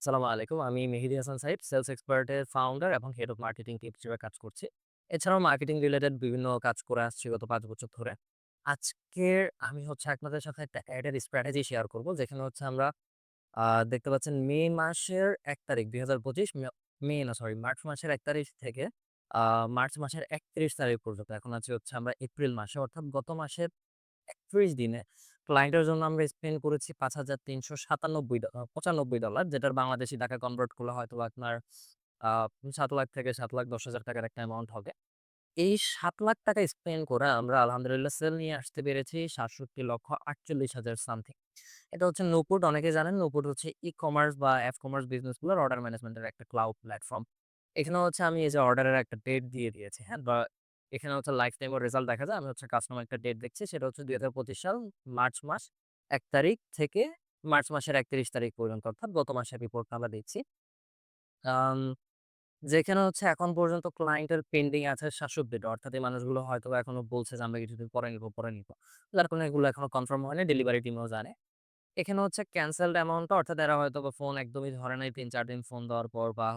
আসসালামু আলাইকুম। আমি মেহেদী হাসান সাইদ, সেলস এক্সপার্ট এর ফাউন্ডার এবং হেড অফ মার্কেটিং টিম হিসেবে কাজ করছি। এছাড়াও মার্কেটিং রিলেটেড বিভিন্ন কাজ করে আসছি গত ৫ বছর ধরে। আজকের আমি আপনাদের সাথে একটা এড এর স্ট্র্যাটেজি শেয়ার করব। যেখানে আমরা আ দেখতে পাচ্ছেন মে মাসের ১ তারিখ ২০২৫ মে না সরি মার্চ মাসের ১ তারিখ থেকে আ মার্চ মাসের ৩১ তারিখ পর্যন্ত। এখন আছি আমরা এপ্রিল মাসে অর্থাৎ গত মাসের ৩১ দিনে ক্লায়েন্টের জন্য আমরা স্পেন্ড করেছি $৫,৩৯৭.৯৫ যেটার বাংলাদেশী টাকায় কনভার্ট করলে হয়তোবা আপনার আ ৭,০০,০০০ থেকে ৳৭,১০,০০০ র একটা অ্যামাউন্ট হবে। এই ৳৭,০০,০০০ স্পেন্ড করে আমরা আলহামদুলিল্লাহ সেল নিয়ে আসতে পেরেছি ৬৭,৪৮,০০০ সামথিং। এটা হচ্ছে নূপুর। অনেকে জানেন নূপুর হচ্ছে ই-কমার্স বা কমার্স বিজনেস গুলোর অর্ডার ম্যানেজমেন্টের একটা ক্লাউড প্ল্যাটফর্ম। এখানে আমি এই যে অর্ডারের একটা ডেট দিয়ে দিয়েছি, হ্যাঁ? বা এখানে লাইফ টাইম এর রেজাল্ট দেখা যায়। আমি কাস্টমার একটা ডেট দেখছি সেটা ২০২৫ সাল মার্চ মাস ১ তারিখ থেকে মার্চ মাসের ৩১ তারিখ পর্যন্ত অর্থাৎ গত মাসের রিপোর্টটা আমরা দিচ্ছি। আম যেখানে এখন পর্যন্ত ক্লায়েন্টের পেন্ডিং আছে $৬৭ অর্থাৎ এই মানুষগুলো হয়তোবা এখনো বলছে যে আমরা কিছুদিন পরে নিবো, পরে নিবো। যার কারণে এগুলো এখনো কনফার্ম হয়নি। ডেলিভারি টিমও জানে। এখানে ক্যানসেলড অ্যামাউন্টটা অর্থাৎ এরা হয়তোবা ফোন একদমই ধরে নাই ৩-৪ দিন ফোন দেওয়ার পর বা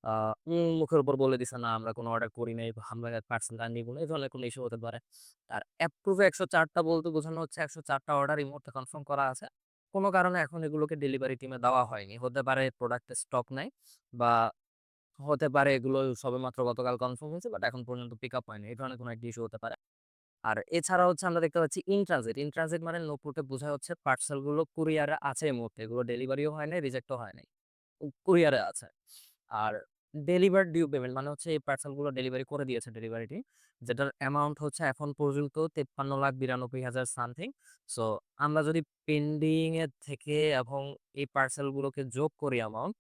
আ মুখের উপর বলে দিছে, "না আমরা কোনো অর্ডার করি নাই বা আমরা পার্সেল আর নিবো না।" এই ধরনের কোনো ইস্যু হতে পারে। আর অ্যাপ্রুভ ১০৪ টা বলতে বোঝানো ১০৪ টা অর্ডার এই মুহূর্তে কনফার্ম করা আছে। কোনো কারণে এখন এগুলোকে ডেলিভারি টিমে দেওয়া হয়নি। হতে পারে প্রোডাক্টের স্টক নাই বা হতে পারে এগুলো সবেমাত্র গতকাল কনফার্ম হয়েছে বাট এখন পর্যন্ত পিক আপ হয়নি। এই ধরনের কোনো একটা ইস্যু হতে পারে। আর এছাড়া আমরা দেখতে পাচ্ছি ইন ট্রানজিট। ইন ট্রানজিট মানে নপুটে বোঝায় পার্সেল গুলো কুরিয়ারে আছে এই মুহূর্তে। এগুলো ডেলিভারিও হয় নাই, রিজেক্টও হয় নাই। কুরিয়ারে আছে। আর ডেলিভার ডিউ পেমেন্ট মানে এই পার্সেল গুলো ডেলিভারি করে দিয়েছে ডেলিভারি টিম। যেটার অ্যামাউন্ট এখন পর্যন্ত ৫৩,৯২,০০০ সামথিং। সো আমরা যদি পেন্ডিং এর থেকে এবং এই পার্সেল গুলোকে যোগ করি অ্যামাউন্ট,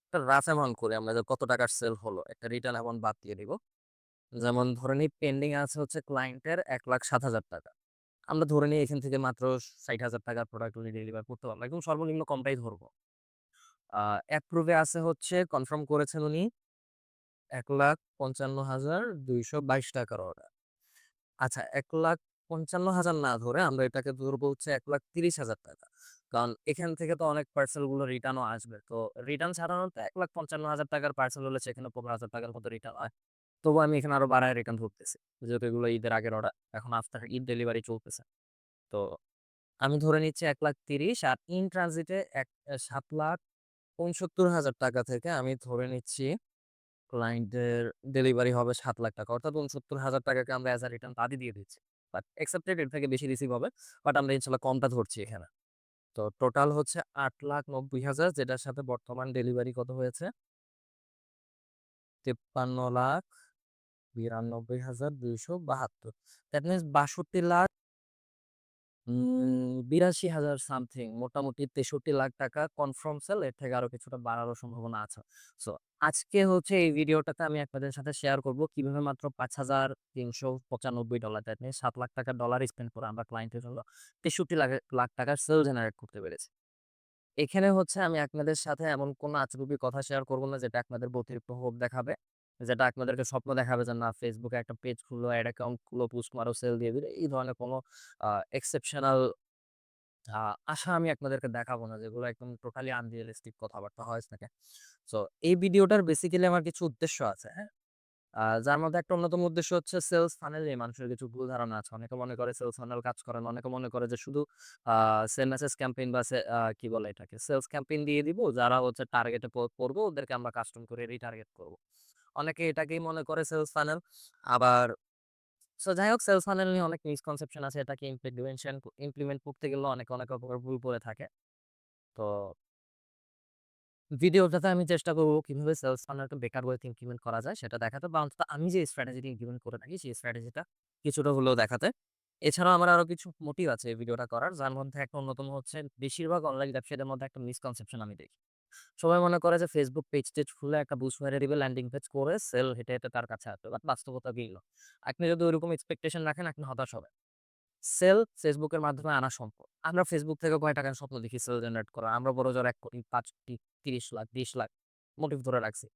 একটা রাফ অ্যামাউন্ট করি আমরা যে কত টাকার সেল হলো। একটা রিটার্ন অ্যামাউন্ট বাদ দিয়ে দিব। যেমন ধরে নিই পেন্ডিং আছে ক্লায়েন্টের ৳১,৬০,০০০। আমরা ধরে নিই এখান থেকে মাত্র ৳৬০,০০০ র প্রোডাক্ট উনি ডেলিভার করতে পারলো। একদম সর্বনিম্ন কমটাই ধরবো। অ্যাপ্রুভ এ আছে কনফার্ম করেছেন উনি ৳১,৫৫,২২২ র অর্ডার। আচ্ছা ৳১,৫৫,০০০ না ধরে আমরা এটাকে ধরবো ৳১,৩০,০০০। কারণ এখান থেকে তো অনেক পার্সেল গুলো রিটার্নও আসবে। তো রিটার্ন সাধারণত ৳১,৫৫,০০০ র পার্সেল হলে সেখানে ৳১৫,০০০ র মতো রিটার্ন হয়। তবুও আমি এখানে আরো বাড়ায় রিটার্ন ধরতেছি। যেহেতু এগুলো ঈদের আগের অর্ডার। এখন আফটার ঈদ ডেলিভারি চলতেছে। তো আমি ধরে নিচ্ছি ১,৩০,০০০ আর ইন ট্রানজিট এ ৳৭,৬৯,০০০ থেকে আমি ধরে নিচ্ছি ক্লায়েন্টের ডেলিভারি হবে ৳৭,০০,০০০ অর্থাৎ ৳৬৯,০০০ কে আমরা অ্যাজ আ রিটার্ন বাদই দিয়ে দিচ্ছি। বাট অ্যাকসেপ্টেড এর থেকে বেশি রিসিভ হবে। বাট আমরা ইনশাআল্লাহ কমটা ধরছি এখানে। তো টোটাল ৮,৯০,০০০ যেটার সাথে বর্তমান ডেলিভারি কত হয়েছে? ৫৩,৯২,২৭২ দ্যাট মিনস ৬২,০০,০০০ ৮২,০০০ সামথিং মোটামুটি ৳৬৩,০০,০০০ কনফার্ম সেল এর থেকে আরো কিছুটা বাড়ারও সম্ভাবনা আছে। সো আজকে এই ভিডিওটাতে আমি আপনাদের সাথে শেয়ার করব কিভাবে মাত্র $৫,৩৯৫ দ্যাট মিনস ৳৭,০০,০০০ ডলার স্পেন্ড করে আমরা ক্লায়েন্টের জন্য ৬৩,০০,০০০ টাকার সেল জেনারেট করতে পেরেছি। এখানে আমি আপনাদের সাথে এমন কোনো আজগুবি কথা শেয়ার করব না যেটা আপনাদের অতিরিক্ত হোপ দেখাবে। যেটা আপনাদেরকে স্বপ্ন দেখাবে যে না Facebook এ একটা পেজ খুললো, এড অ্যাকাউন্ট খুললো, পোস্ট মারো, সেল দিয়ে দিলো। এই ধরনের কোনো এক্সেপশনাল আ আশা আমি আপনাদেরকে দেখাবো না যেগুলো একদম টোটালি আনরিয়ালিস্টিক কথাবার্তা হয় থাকে। সো এই ভিডিওটার বেসিক্যালি আমার কিছু উদ্দেশ্য আছে, হ্যাঁ? যার মধ্যে একটা অন্যতম উদ্দেশ্য হচ্ছে সেলস ফানেল নিয়ে মানুষের কিছু ভুল ধারণা আছে। অনেকে মনে করে সেলস ফানেল কাজ করে না। অনেকে মনে করে যে শুধু আ সেল মেসেজ ক্যাম্পেইন বা কি বলে এটাকে? সেলস ক্যাম্পেইন দিয়ে দিব। যারা টার্গেটে পড়বে ওদেরকে আমরা কাস্টম করে রিটার্গেট করব। অনেকে এটাকেই মনে করে সেলস ফানেল। আবার যাই হোক সেলস ফানেল নিয়ে অনেক মিসকনসেপশন আছে। এটাকে ইমপ্লিমেন্ট করতে গেলেও অনেকে অনেক রকমের ভুল করে থাকে। তো ভিডিওটাতে আমি চেষ্টা করব কিভাবে সেলস ফানেলটা বেটার ওয়েতে ইমপ্লিমেন্ট করা যায় সেটা দেখাতে বা অন্তত আমি যে স্ট্র্যাটেজিটা ইমপ্লিমেন্ট করে থাকি সেই স্ট্র্যাটেজিটা কিছুটা হলেও দেখাতে। এছাড়াও আমার আরো কিছু মোটিভ আছে এই ভিডিওটা করার। যার মধ্যে একটা অন্যতম বেশিরভাগ অনলাইন ব্যবসায়ীদের মধ্যে একটা মিসকনসেপশন আমি দেখি। সবাই মনে করে যে Facebook পেজ-টেজ খুলে একটা বুস্ট মেরে দিবে, ল্যান্ডিং পেজ করে সেল হেঁটে, হেঁটে তার কাছে আসবে। বাট বাস্তবতা ভিন্ন। আপনি যদি ওইরকম এক্সপেকটেশন রাখেন আপনি হতাশ হবেন। সেল Facebook এর মাধ্যমে আনা সম্ভব। আমরা Facebook থেকে কয় টাকার স্বপ্ন দেখি সেল জেনারেট করার। আমরা বড়জোর ১,০০,০০,০০০, ৫,০০,০০,০০০, ৩০,০০,০০০, ২০,০০,০০০ মোটিভ ধরে রাখছি।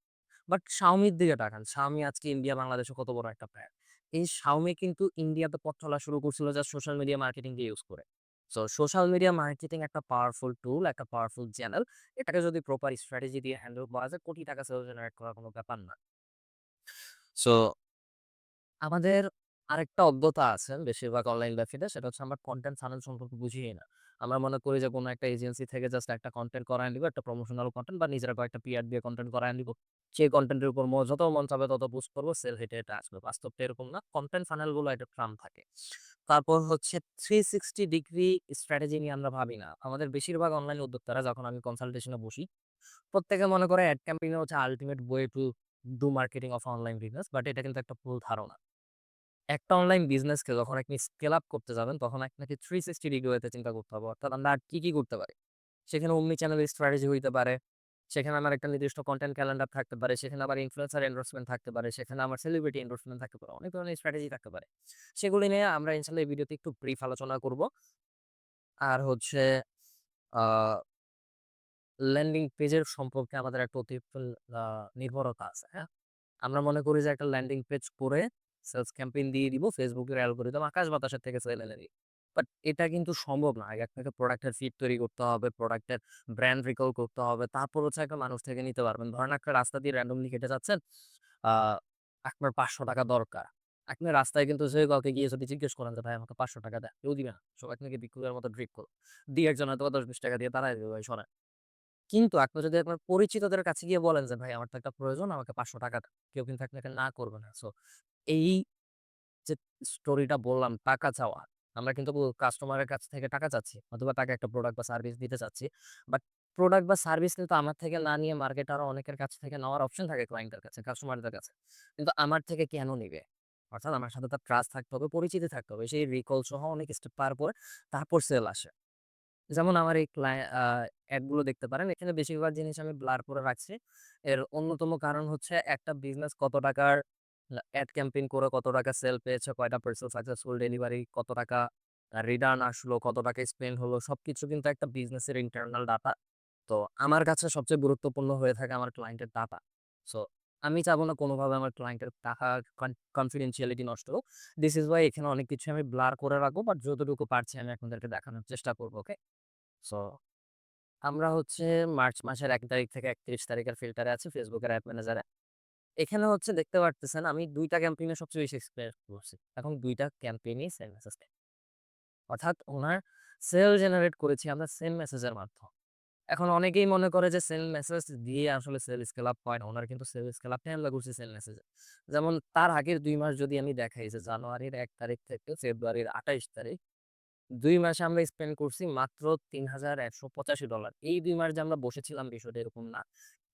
বাট Xiaomi র দিকে তাকান। Xiaomi আজকে ইন্ডিয়া বাংলাদেশে কত বড় একটা ব্র্যান্ড। এই Xiaomi কিন্তু ইন্ডিয়াতে পথ চলা শুরু করছিল জাস্ট সোশ্যাল মিডিয়া মার্কেটিং দিয়ে ইউস করে। সো সোশ্যাল মিডিয়া মার্কেটিং একটা পাওয়ারফুল টুল, একটা পাওয়ারফুল চ্যানেল। এটাকে যদি প্রপার স্ট্র্যাটেজি দিয়ে হ্যান্ডেল করা যায়, কোটি টাকা সেল জেনারেট করা কোনো ব্যাপার না। সো আমাদের আরেকটা অজ্ঞতা আছে বেশিরভাগ অনলাইন ব্যবসায়ীদের, সেটা হচ্ছে আমরা কনটেন্ট ফানেল সম্পর্কে বুঝিই না। আমরা মনে করি যে কোনো একটা এজেন্সি থেকে জাস্ট একটা কনটেন্ট করায় নিব, একটা প্রমোশনাল কনটেন্ট বা নিজেরা কয়েকটা পিআর দিয়ে কনটেন্ট করায় নিব। সেই কনটেন্টের উপর যত মন চাবে তত পোস্ট করবো, সেল হেঁটে হেঁটে আসবে। বাস্তবটা এরকম না। কনটেন্ট ফানেল গুলো একটা ট্রাম থাকে। তারপর হচ্ছে 360 ডিগ্রি স্ট্র্যাটেজি নিয়ে আমরা ভাবি না। আমাদের বেশিরভাগ অনলাইন উদ্যোক্তারা, যখন আমি কনসালটেশনে বসি, প্রত্যেকে মনে করে অ্যাড ক্যাম্পেইন হচ্ছে ultimate way to do marketing of online business. But এটা কিন্তু একটা ভুল ধারণা। একটা অনলাইন বিজনেসকে যখন আপনি স্কেল আপ করতে যাবেন, তখন আপনাকে 360 ডিগ্রি ওয়েতে চিন্তা করতে হবে। অর্থাৎ আমরা আর কি করতে পারি? সেখানে omni চ্যানেল স্ট্র্যাটেজি হইতে পারে। সেখানে আমার একটা নির্দিষ্ট কনটেন্ট ক্যালেন্ডার থাকতে পারে। সেখানে আবার ইনফ্লুয়েন্সার এন্ডোর্সমেন্ট থাকতে পারে। সেখানে আমার সেলিব্রিটি এন্ডোর্সমেন্ট থাকতে পারে। অনেক ধরনের স্ট্র্যাটেজি থাকতে পারে। সেগুলি নিয়ে আমরা ইনশাআল্লাহ এই ভিডিওতে একটু ব্রিফ আলোচনা করব। আর হচ্ছে আ ল্যান্ডিং পেজের সম্পর্কে আমাদের একটা অতিরিক্ত আ নির্ভরতা আছে। হ্যাঁ? আমরা মনে করি যে একটা ল্যান্ডিং পেজ করে সেলস ক্যাম্পেইন দিয়ে দিব। Facebook এর অ্যালগরিদম আকাশ বাতাসের থেকে সেল এনে দিই। বাট এটা কিন্তু সম্ভব না। আগে আপনাকে প্রোডাক্টের ফিড তৈরি করতে হবে, প্রোডাক্টের ব্র্যান্ড রিকল করতে হবে। তারপর হচ্ছে একটা মানুষ থেকে নিতে পারবেন। ধরেন একটা রাস্তা দিয়ে র‍্যান্ডমলি হেঁটে যাচ্ছেন। আ আপনার ৳৫০০ দরকার। আপনি রাস্তায় কিন্তু যে কাউকে গিয়ে যদি জিজ্ঞেস করেন যে, "ভাই আমাকে ৳৫০০ দেন।" কেউ দিবে না। সবাই আপনাকে ভিক্ষুকের মতো ট্রিট করবে। ২-১ জন হয়তোবা ৳১০-৳২০ দিয়ে তাড়ায় দিবে, "ভাই সরেন।" কিন্তু আপনি যদি আপনার পরিচিতদের কাছে গিয়ে বলেন যে, "ভাই আমার তো একটা প্রয়োজন, আমাকে ৳৫০০ দেন।" কেউ কিন্তু আপনাকে না করবে না। সো এই যে স্টোরিটা বললাম টাকা চাওয়া, আমরা কিন্তু কাস্টমারের কাছ থেকে টাকা চাচ্ছি। অথবা তাকে একটা প্রোডাক্ট বা সার্ভিস দিতে চাচ্ছি। বাট প্রোডাক্ট বা সার্ভিস কিন্তু আমার থেকে না নিয়ে মার্কেটে আরো অনেকের কাছ থেকে নেওয়ার অপশন থাকে ক্লায়েন্টের কাছে, কাস্টমারদের কাছে। কিন্তু আমার থেকে কেন নিবে? অর্থাৎ আমার সাথে তার ট্রাস্ট থাকতে হবে, পরিচিতি থাকতে হবে। সেই রিকল সহ অনেক স্টেপ পার করে তারপর সেল আসে। যেমন আমার এই এড গুলো দেখতে পারেন। এখানে বেশিরভাগ জিনিস আমি ব্লার করে রাখছি। এর অন্যতম কারণ হচ্ছে একটা বিজনেস কত টাকার এড ক্যাম্পেইন করে কত টাকা সেল পেয়েছে, কয়টা পার্সেল সাকসেসফুল ডেলিভারি, কত টাকা রিটার্ন আসলো, কত টাকা স্পেন্ড হলো, সবকিছু কিন্তু একটা বিজনেসের ইন্টারনাল ডাটা। তো আমার কাছে সবচেয়ে গুরুত্বপূর্ণ হয়ে থাকে আমার ক্লায়েন্টের ডাটা। সো আমি চাবো না কোনোভাবে আমার ক্লায়েন্টের টাকা কনফিডেন্সিয়ালিটি নষ্ট হোক। দিস ইস ওয়াই এখানে অনেক কিছু আমি ব্লার করে রাখবো। বাট যতটুকু পারছি আমি আপনাদেরকে দেখানোর চেষ্টা করব। ওকে? সো আমরা হচ্ছে মার্চ মাসের ১ তারিখ থেকে ৩১ তারিখের ফিল্টারে আছি Facebook এর অ্যাড ম্যানেজারে। এখানে হচ্ছে দেখতে পারতেছেন আমি ২ টা ক্যাম্পেইন এ সবচেয়ে বেশি এক্সপেরিয়েন্স করছি। এখন ২ টা ক্যাম্পেইনই সেম মেসেজ দেয়। অর্থাৎ উনার সেল জেনারেট করেছি আমরা সেম মেসেজের মাধ্যমে। এখন অনেকেই মনে করে যে সেল মেসেজ দিয়ে আসলে সেল স্কেল আপ হয় না। উনার কিন্তু সেল স্কেল আপটাই আমরা করছি সেল মেসেজে। যেমন তার আগের ২ মাস যদি আমি দেখাই যে জানুয়ারির ১ তারিখ থেকে ফেব্রুয়ারির ২৮ তারিখ ২ মাসে আমরা স্পেন্ড করছি মাত্র $৩,১৮৫ এই ২ মাস যে আমরা বসেছিলাম বিষয়টা এরকম না।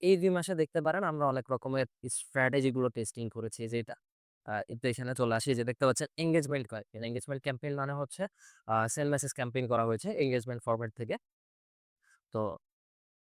এই ২ মাসে দেখতে পারেন আমরা অনেক রকমের স্ট্র্যাটেজি গুলো টেস্টিং করেছি যেটা কিন্তু এখানে চলে আসি যে দেখতে পাচ্ছেন এনগেজমেন্ট ক্যাম্পেইন। এনগেজমেন্ট ক্যাম্পেইন মানে হচ্ছে সেল মেসেজ ক্যাম্পেইন করা হয়েছে এনগেজমেন্ট ফরম্যাট থেকে। তো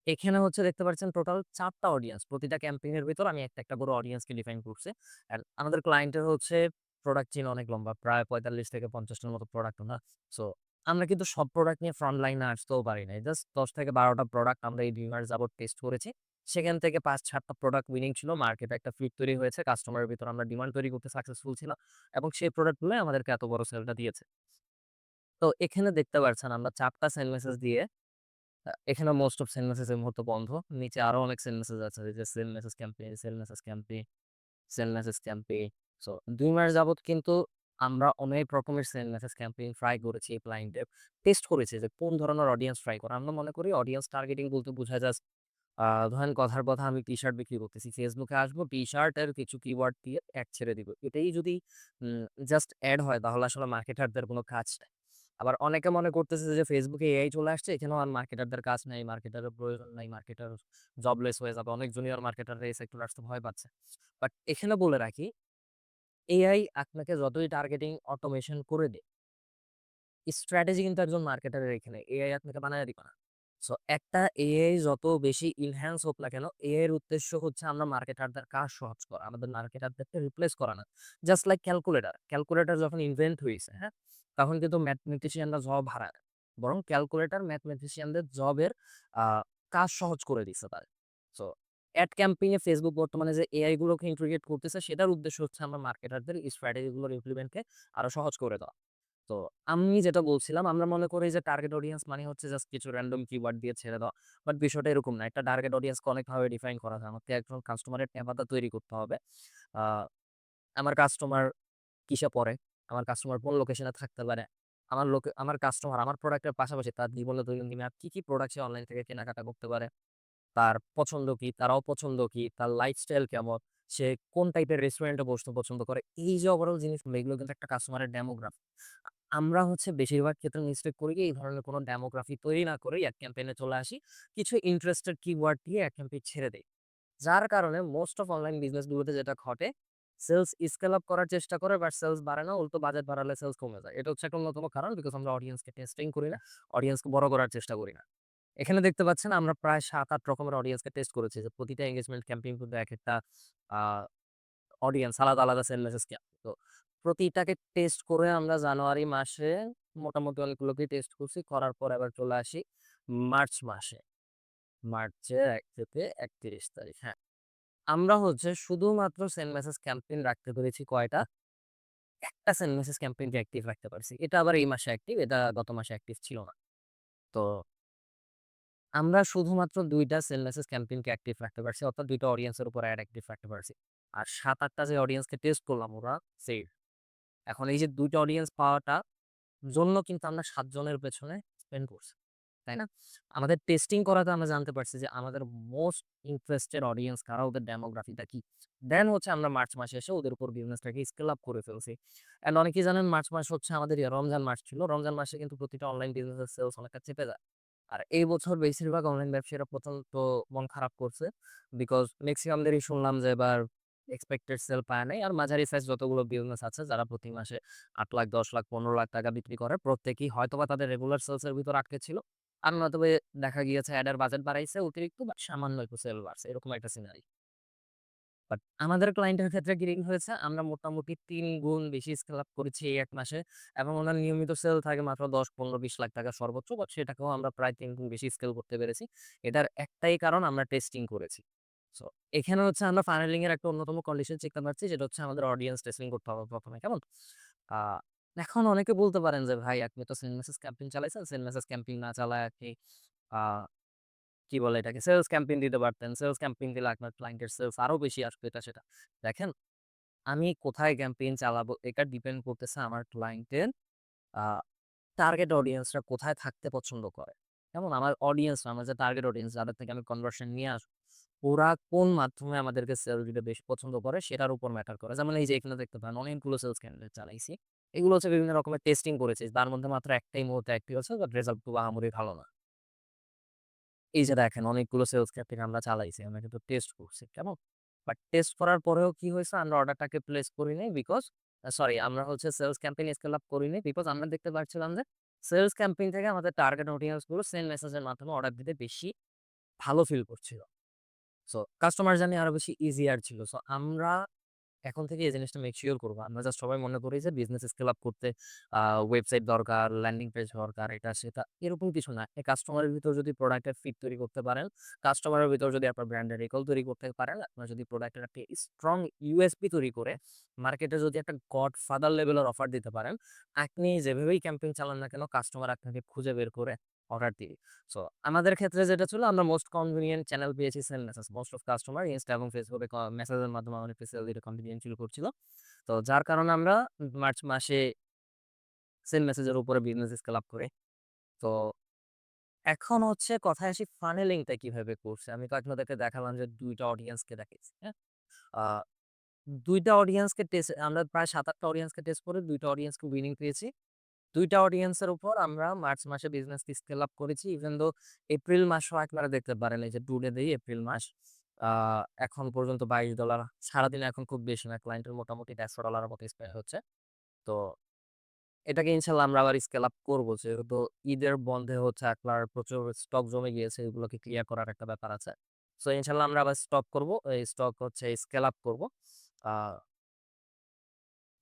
এখানে হচ্ছে দেখতে পাচ্ছেন টোটাল ৪ টা অডিয়েন্স। প্রতিটা ক্যাম্পেইন এর ভেতর আমি একটা করে অডিয়েন্সকে ডিফাইন করছি। অ্যান্ড আমাদের ক্লায়েন্টের হচ্ছে প্রোডাক্ট চেইন অনেক লম্বা। প্রায় ৪৫ থেকে ৫০ টার মতো প্রোডাক্ট ওনার। সো আমরা কিন্তু সব প্রোডাক্ট নিয়ে ফ্রন্ট লাইনে আসতেও পারি নাই। জাস্ট ১০ থেকে ১২ টা প্রোডাক্ট আমরা এই ২ মাস যাবত টেস্ট করেছি। সেখান থেকে ৫-৭ টা প্রোডাক্ট উইনিং ছিল। মার্কেটে একটা ফিট তৈরি হয়েছে। কাস্টমারের ভিতর আমরা ডিমান্ড তৈরি করতে সাকসেসফুল ছিলাম। এবং সেই প্রোডাক্ট গুলোই আমাদেরকে এত বড় সেলটা দিয়েছে। তো এখানে দেখতে পাচ্ছেন আমরা ৪ টা সেল মেসেজ দিয়ে এখানে মোস্ট অফ সেল মেসেজ এই মুহূর্তে বন্ধ। নিচে আরো অনেক সেল মেসেজ আছে। এই যে sale message campaign, sale message campaign, sale message campaign. So ২ মাস যাবত কিন্তু আমরা অনেক রকমের সেল মেসেজ ক্যাম্পেইন ট্রাই করেছি এই ক্লায়েন্টে। টেস্ট করেছি যে কোন ধরনের অডিয়েন্স ট্রাই করা। আমরা মনে করি অডিয়েন্স টার্গেটিং বলতে বোঝায় জাস্ট আ ধরেন কথার কথা আমি টি-শার্ট বিক্রি করতেছি। Facebook এ আসবো টি-শার্ট এর কিছু কিওয়ার্ড দিয়ে এড ছেড়ে দিব। এটাই যদি উম জাস্ট এড হয় তাহলে আসলে মার্কেটারদের কোনো কাজ নাই। আবার অনেকে মনে করতেছে যে Facebook এ এআই চলে আসছে এখানেও আর মার্কেটারদের কাজ নাই, মার্কেটারের প্রয়োজন নাই, মার্কেটার জবলেস হয়ে যাবে। অনেক জুনিয়র মার্কেটাররা এই সেক্টরে আসতে ভয় পাচ্ছে। বাট এখানে বলে রাখি এআই আপনাকে যতই টার্গেটিং অটোমেশন করে দিক স্ট্র্যাটেজি কিন্তু একজন মার্কেটারের এখানে। এআই আপনাকে বানায় দিবে না। সো একটা এআই যত বেশি এনহ্যান্স হোক না কেন, এআই এর উদ্দেশ্য হচ্ছে আমরা মার্কেটারদের কাজ সহজ করা। আমাদের মার্কেটারদেরকে রিপ্লেস করা না। Just like calculator. ক্যালকুলেটর যখন ইনভেন্ট হইছে, হ্যাঁ? তখন কিন্তু ম্যাথমেটিশিয়ানরা জব হারায় না। বরং ক্যালকুলেটর ম্যাথমেটিশিয়ানদের জবের আ কাজ সহজ করে দিচ্ছে তাদের। সো এড ক্যাম্পেইন এ Facebook বর্তমানে যে এআই গুলোকে ইন্টিগ্রেট করতেছে সেটার উদ্দেশ্য হচ্ছে আমরা মার্কেটারদের এই স্ট্র্যাটেজি গুলোর ইমপ্লিমেন্ট কে আরো সহজ করে দেওয়া। তো আমি যেটা বলছিলাম, আমরা মনে করি যে টার্গেট অডিয়েন্স মানে হচ্ছে জাস্ট কিছু র‍্যান্ডম কিওয়ার্ড দিয়ে ছেড়ে দেওয়া। বাট বিষয়টা এরকম না। একটা টার্গেট অডিয়েন্সকে অনেকভাবে ডিফাইন করা যায়। আমাকে একজন কাস্টমারের টেমাটা তৈরি করতে হবে। আ আমার কাস্টমার কিসে পড়ে, আমার কাস্টমার কোন লোকেশনে থাকতে পারে, আমার কাস্টমার আমার প্রোডাক্টের পাশাপাশি তার জীবনে দৈনন্দিন আর কি প্রোডাক্ট সে অনলাইন থেকে কেনাকাটা করতে পারে। তার পছন্দ কি, তার অপছন্দ কি, তার লাইফস্টাইল কেমন, সে কোন টাইপের রেস্টুরেন্টে বসতে পছন্দ করে। এই যে ওভারঅল জিনিসগুলো এগুলো কিন্তু একটা কাস্টমারের ডেমোগ্রাফি। আমরা হচ্ছে বেশিরভাগ ক্ষেত্রে মিস্টেক করি কি এই ধরনের কোনো ডেমোগ্রাফি তৈরি না করেই এক ক্যাম্পেইন এ চলে আসি। কিছু ইন্টারেস্টেড কিওয়ার্ড দিয়ে এক ক্যাম্পেইন ছেড়ে দেই। যার কারণে মোস্ট অফ অনলাইন বিজনেস গুলোতে যেটা ঘটে, সেলস স্কেল আপ করার চেষ্টা করে বাট সেলস বাড়ে না। উল্টো বাজেট বাড়ালে সেলস কমে যায়। এটা হচ্ছে একটা অন্যতম কারণ বিকজ আমরা অডিয়েন্সকে টেস্টিং করি না, অডিয়েন্সকে বড় করার চেষ্টা করি না। এখানে দেখতে পাচ্ছেন আমরা প্রায় ৭-৮ রকমের অডিয়েন্সকে টেস্ট করেছি যে প্রতিটা এনগেজমেন্ট ক্যাম্পেইন কিন্তু একেকটা আ অডিয়েন্স আলাদা, আলাদা সেল মেসেজ তো প্রতিটাকে টেস্ট করে আমরা জানুয়ারি মাসে মোটামুটি অনেকগুলোকেই টেস্ট করছি। করার পর এবার চলে আসি মার্চ মাসে। মার্চের ১ থেকে ৩১ তারিখ। হ্যাঁ। আমরা হচ্ছে শুধুমাত্র সেন্ড মেসেজ ক্যাম্পেইন রাখতে পেরেছি কয়টা? একটা সেন্ড মেসেজ ক্যাম্পেইনকে অ্যাক্টিভ রাখতে পারছি। এটা আবার এই মাসে অ্যাক্টিভ, এটা গত মাসে অ্যাক্টিভ ছিল না। তো আমরা শুধুমাত্র ২ টা সেল মেসেজ ক্যাম্পেইনকে অ্যাক্টিভ রাখতে পারছি। অর্থাৎ ২ টা অডিয়েন্সের উপর এড অ্যাক্টিভ রাখতে পারছি। আর ৭-৮ টা যে অডিয়েন্সকে টেস্ট করলাম ওরা সেইভ। এখন এই যে ২ টা অডিয়েন্স পাওয়াটা জন্য কিন্তু আমরা ৭ জনের পেছনে স্পেন্ড করছি। তাই না? আমাদের টেস্টিং করাতে আমরা জানতে পারছি যে আমাদের মোস্ট ইন্টারেস্টেড অডিয়েন্স কারা, ওদের ডেমোগ্রাফিটা কি। দেন হচ্ছে আমরা মার্চ মাসে এসে ওদের উপর বিজনেসটাকে স্কেল আপ করে ফেলছি। অ্যান্ড অনেকেই জানেন মার্চ মাস হচ্ছে আমাদের রমজান মাস ছিল। রমজান মাসে কিন্তু প্রতিটা অনলাইন বিজনেসের সেলস অনেকটা চেপে যায়। আর এই বছর বেশিরভাগ অনলাইন ব্যবসায়ীরা প্রচন্ড মন খারাপ করছে। বিকজ মেক্সিমামদেরই শুনলাম যে এবার এক্সপেক্টেড সেল পায় নাই। আর মাঝারি সাইজ যতগুলো বিজনেস আছে যারা প্রতি মাসে ৮,০০,০০০, ১০,০০,০০০, ১৫,০০,০০০ টাকা বিক্রি করে প্রত্যেকেই হয়তোবা তাদের রেগুলার সেলস এর ভিতর আটকে ছিল। আর নয়তোবা দেখা গিয়েছে এড এর বাজেট বাড়াইছে অতিরিক্ত বাট সামান্য একটু সেল বাড়ছে। এরকম একটা সিনারি। বাট আমাদের ক্লায়েন্টের ক্ষেত্রে কি হয়েছে? আমরা মোটামুটি ৩ গুণ বেশি স্কেল আপ করেছি এই ১ মাসে এবং উনার নিয়মিত সেল থাকে মাত্র ১০, ১৫, ২০ লাখ টাকা সর্বোচ্চ। বাট সেটাকেও আমরা প্রায় ৩ গুণ বেশি স্কেল করতে পেরেছি। এটার একটাই কারণ আমরা টেস্টিং করেছি। সো এখানে হচ্ছে আমরা ফানেলিং এর একটা অন্যতম কন্ডিশন শিখতে পারছি যেটা হচ্ছে আমাদের অডিয়েন্স টেস্টিং করতে হবে ১ম এ। কেমন? আ এখন অনেকে বলতে পারেন যে, "ভাই আপনি তো সেন্ড মেসেজ ক্যাম্পেইন চালাইছেন। সেন্ড মেসেজ ক্যাম্পেইন না চালায় আপনি আ কি বলে এটাকে? সেলস ক্যাম্পেইন দিতে পারতেন। সেলস ক্যাম্পেইন দিলে আপনার ক্লায়েন্টের সেলস আরো বেশি আসবে এটা সেটা।" দেখেন, আমি কোথায় ক্যাম্পেইন চালাবো এটা ডিপেন্ড করতেছে আমার ক্লায়েন্টের আ টার্গেট অডিয়েন্সরা কোথায় থাকতে পছন্দ করে। যেমন আমার অডিয়েন্স আমার যে টার্গেট অডিয়েন্স যাদের থেকে আমি কনভার্সন নিয়ে আসবো, ওরা কোন মাধ্যমে আমাদেরকে সেল দিতে বেশি পছন্দ করে সেটার উপর ম্যাটার করে। যেমন এই যে এখানে দেখতে পারেন অনেকগুলো সেলস ক্যান্ডিডেট চালাইছি। এগুলো হচ্ছে বিভিন্ন রকমের টেস্টিং করেছি। তার মধ্যে মাত্র একটাই মুহূর্তে অ্যাক্টিভ আছে বাট রেজাল্ট খুব আহামরি ভালো না। এই যে দেখেন অনেকগুলো সেলস ক্যাম্পেইন আমরা চালাইছি। আমরা কিন্তু টেস্ট করছি। কেমন? বাট টেস্ট করার পরেও কি হইছে? আমরা অর্ডারটাকে প্লেস করি নাই বিকজ সরি আমরা হচ্ছে সেলস ক্যাম্পেইন স্কেল আপ করিনি বিকজ আমরা দেখতে পাচ্ছিলাম যে সেলস ক্যাম্পেইন থেকে আমাদের টার্গেট অডিয়েন্স গুলো সেন্ড মেসেজের মাধ্যমে অর্ডার দিতে বেশি ভালো ফিল করছিল। সো কাস্টমার জার্নি আরো বেশি ইজিয়ার ছিল। সো আমরা এখন থেকে এই জিনিসটা মেক সিওর করব। আমরা জাস্ট সবাই মনে করি যে বিজনেস স্কেল আপ করতে আ ওয়েবসাইট দরকার, ল্যান্ডিং পেজ দরকার, এটা সেটা। এরকম কিছু না। কাস্টমারের ভিতর যদি প্রোডাক্টের ফিট তৈরি করতে পারেন, কাস্টমারের ভিতর যদি আপনার ব্র্যান্ডের রিকল তৈরি করতে পারেন, আপনার যদি প্রোডাক্টের একটা স্ট্রং ইউএসপি তৈরি করে মার্কেটে যদি একটা গডফাদার লেভেলের অফার দিতে পারেন, আপনি যেভাবেই ক্যাম্পেইন চালান না কেন কাস্টমার আপনাকে খুঁজে বের করে অর্ডার দিবে। সো আমাদের ক্ষেত্রে যেটা ছিল আমরা মোস্ট কনভিনিয়েন্ট চ্যানেল পেয়েছি sale message. Most of customer Insta এবং ফেসবুকে মেসেজের মাধ্যমে আমাদেরকে সেল দিতে কনভিনিয়েন্ট ফিল করছিল। তো যার কারণে আমরা মার্চ মাসে সেল মেসেজের উপরে বিজনেস স্কেল আপ করি। তো এখন হচ্ছে কথায় আসি ফানেলিং টা কিভাবে করছি। আমি তো আপনাদেরকে দেখালাম যে ২ টা অডিয়েন্সকে দেখাইছি। হ্যাঁ? আ ২ টা অডিয়েন্সকে টেস্ট আমরা প্রায় ৭-৮ টা অডিয়েন্সকে টেস্ট করে ২ টা অডিয়েন্সকে উইনিং পেয়েছি। ২ টা অডিয়েন্সের উপর আমরা মার্চ মাসে বিজনেসকে স্কেল আপ করেছি। ইভেন দো এপ্রিল মাসও আপনারা দেখতে পারেন এই যে টুডে দেই এপ্রিল মাস। আ এখন পর্যন্ত $22 সারাদিনে এখন খুব বেশি না। ক্লায়েন্টের মোটামুটি $১৫০ এর মতো স্পেন্ড হচ্ছে। তো এটাকে ইনশাআল্লাহ আমরা আবার স্কেল আপ করব। যেহেতু ঈদের বন্ধে হচ্ছে আপনার প্রচুর স্টক জমে গিয়েছে। এগুলোকে ক্লিয়ার করার একটা ব্যাপার আছে। সো ইনশাআল্লাহ আমরা আবার স্টক করব। এই স্টক হচ্ছে স্কেল আপ করব। আ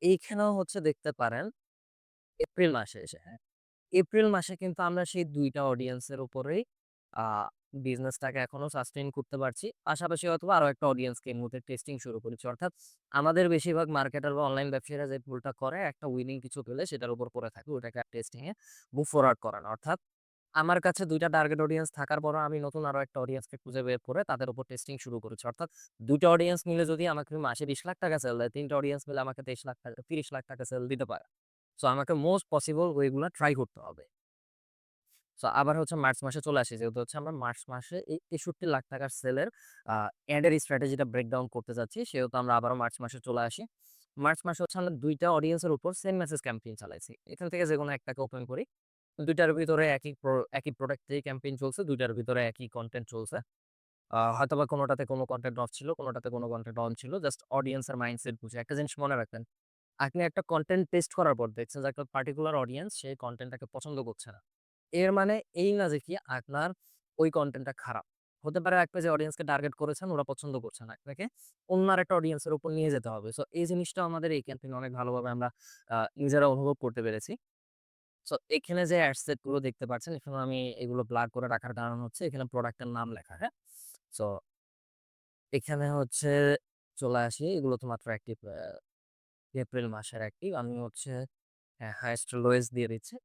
এইখানেও হচ্ছে দেখতে পারেন এপ্রিল মাসে এসে, হ্যাঁ? এপ্রিল মাসে কিন্তু আমরা সেই ২ টা অডিয়েন্সের উপরেই আ বিজনেসটাকে এখনো সাস্টেইন করতে পারছি। পাশাপাশি হয়তোবা আরো একটা অডিয়েন্সকে এর মধ্যে টেস্টিং শুরু করেছি। অর্থাৎ আমাদের বেশিরভাগ মার্কেটার বা অনলাইন ব্যবসায়ীরা যে ভুলটা করে একটা উইনিং কিছু পেলে সেটার উপর পড়ে থাকে। ওটাকে টেস্টিং এ মুভ ফরওয়ার্ড করা না। অর্থাৎ আমার কাছে ২ টা টার্গেট অডিয়েন্স থাকার পরেও আমি নতুন আরো একটা অডিয়েন্সকে খুঁজে বের করে তাদের উপর টেস্টিং শুরু করেছি। অর্থাৎ ২ টা অডিয়েন্স মিলে যদি আমাকে মাসে ৳২০,০০,০০০ সেল দেয়, ৩ টা অডিয়েন্স মিলে আমাকে ৳৩০,০০,০০০ সেল দিতে পারে। সো আমাকে মোস্ট পসিবল ওয়ে গুলা ট্রাই করতে হবে। সো আবার হচ্ছে মার্চ মাসে চলে আসি। যেহেতু হচ্ছে আমরা মার্চ মাসে এই ৳৬৩,০০,০০০ সেলের আ এড এর স্ট্র্যাটেজিটা ব্রেকডাউন করতে যাচ্ছি। সেহেতু আমরা আবারও মার্চ মাসে চলে আসি। মার্চ মাসে হচ্ছে আমরা ২ টা অডিয়েন্সের উপর সেম মেসেজ ক্যাম্পেইন চালাইছি। এখান থেকে যেকোনো একটাকে ওপেন করি। ২ টার ভিতরে একই প্রোডাক্ট থেকেই ক্যাম্পেইন চলছে। ২ টার ভিতরে একই কনটেন্ট চলছে। হয়তোবা কোনোটাতে কোনো কনটেন্ট অফ ছিল, কোনোটাতে কোনো কনটেন্ট অন ছিল। জাস্ট অডিয়েন্স এর মাইন্ডসেট বুঝে। একটা জিনিস মনে রাখবেন, আপনি একটা কনটেন্ট টেস্ট করার পর দেখছেন যে একটা পার্টিকুলার অডিয়েন্স সেই কনটেন্টটাকে পছন্দ করছে না। এর মানে এই না যে কি আপনার ওই কনটেন্টটা খারাপ। হতে পারে একটা যে অডিয়েন্সকে টার্গেট করেছেন ওরা পছন্দ করছে না। আপনাকে অন্য আরেকটা অডিয়েন্সের উপর নিয়ে যেতে হবে। সো এই জিনিসটা আমাদের এই ক্যাম্পেইনে অনেক ভালোভাবে আমরা নিজেরা অনুভব করতে পেরেছি। সো এখানে যে অ্যাড সেট গুলো দেখতে পাচ্ছেন, এখানে আমি এগুলো ব্লার করে রাখার কারণ হচ্ছে এখানে প্রোডাক্টের নাম লেখা, হ্যাঁ? সো এখানে হচ্ছে চলে আসি। এগুলো তো মাত্র অ্যাক্টিভ এপ্রিল মাসের অ্যাক্টিভ। আমি হচ্ছে হ্যাঁ, হাইয়েস্ট লোয়েস্ট দিয়ে দিচ্ছি।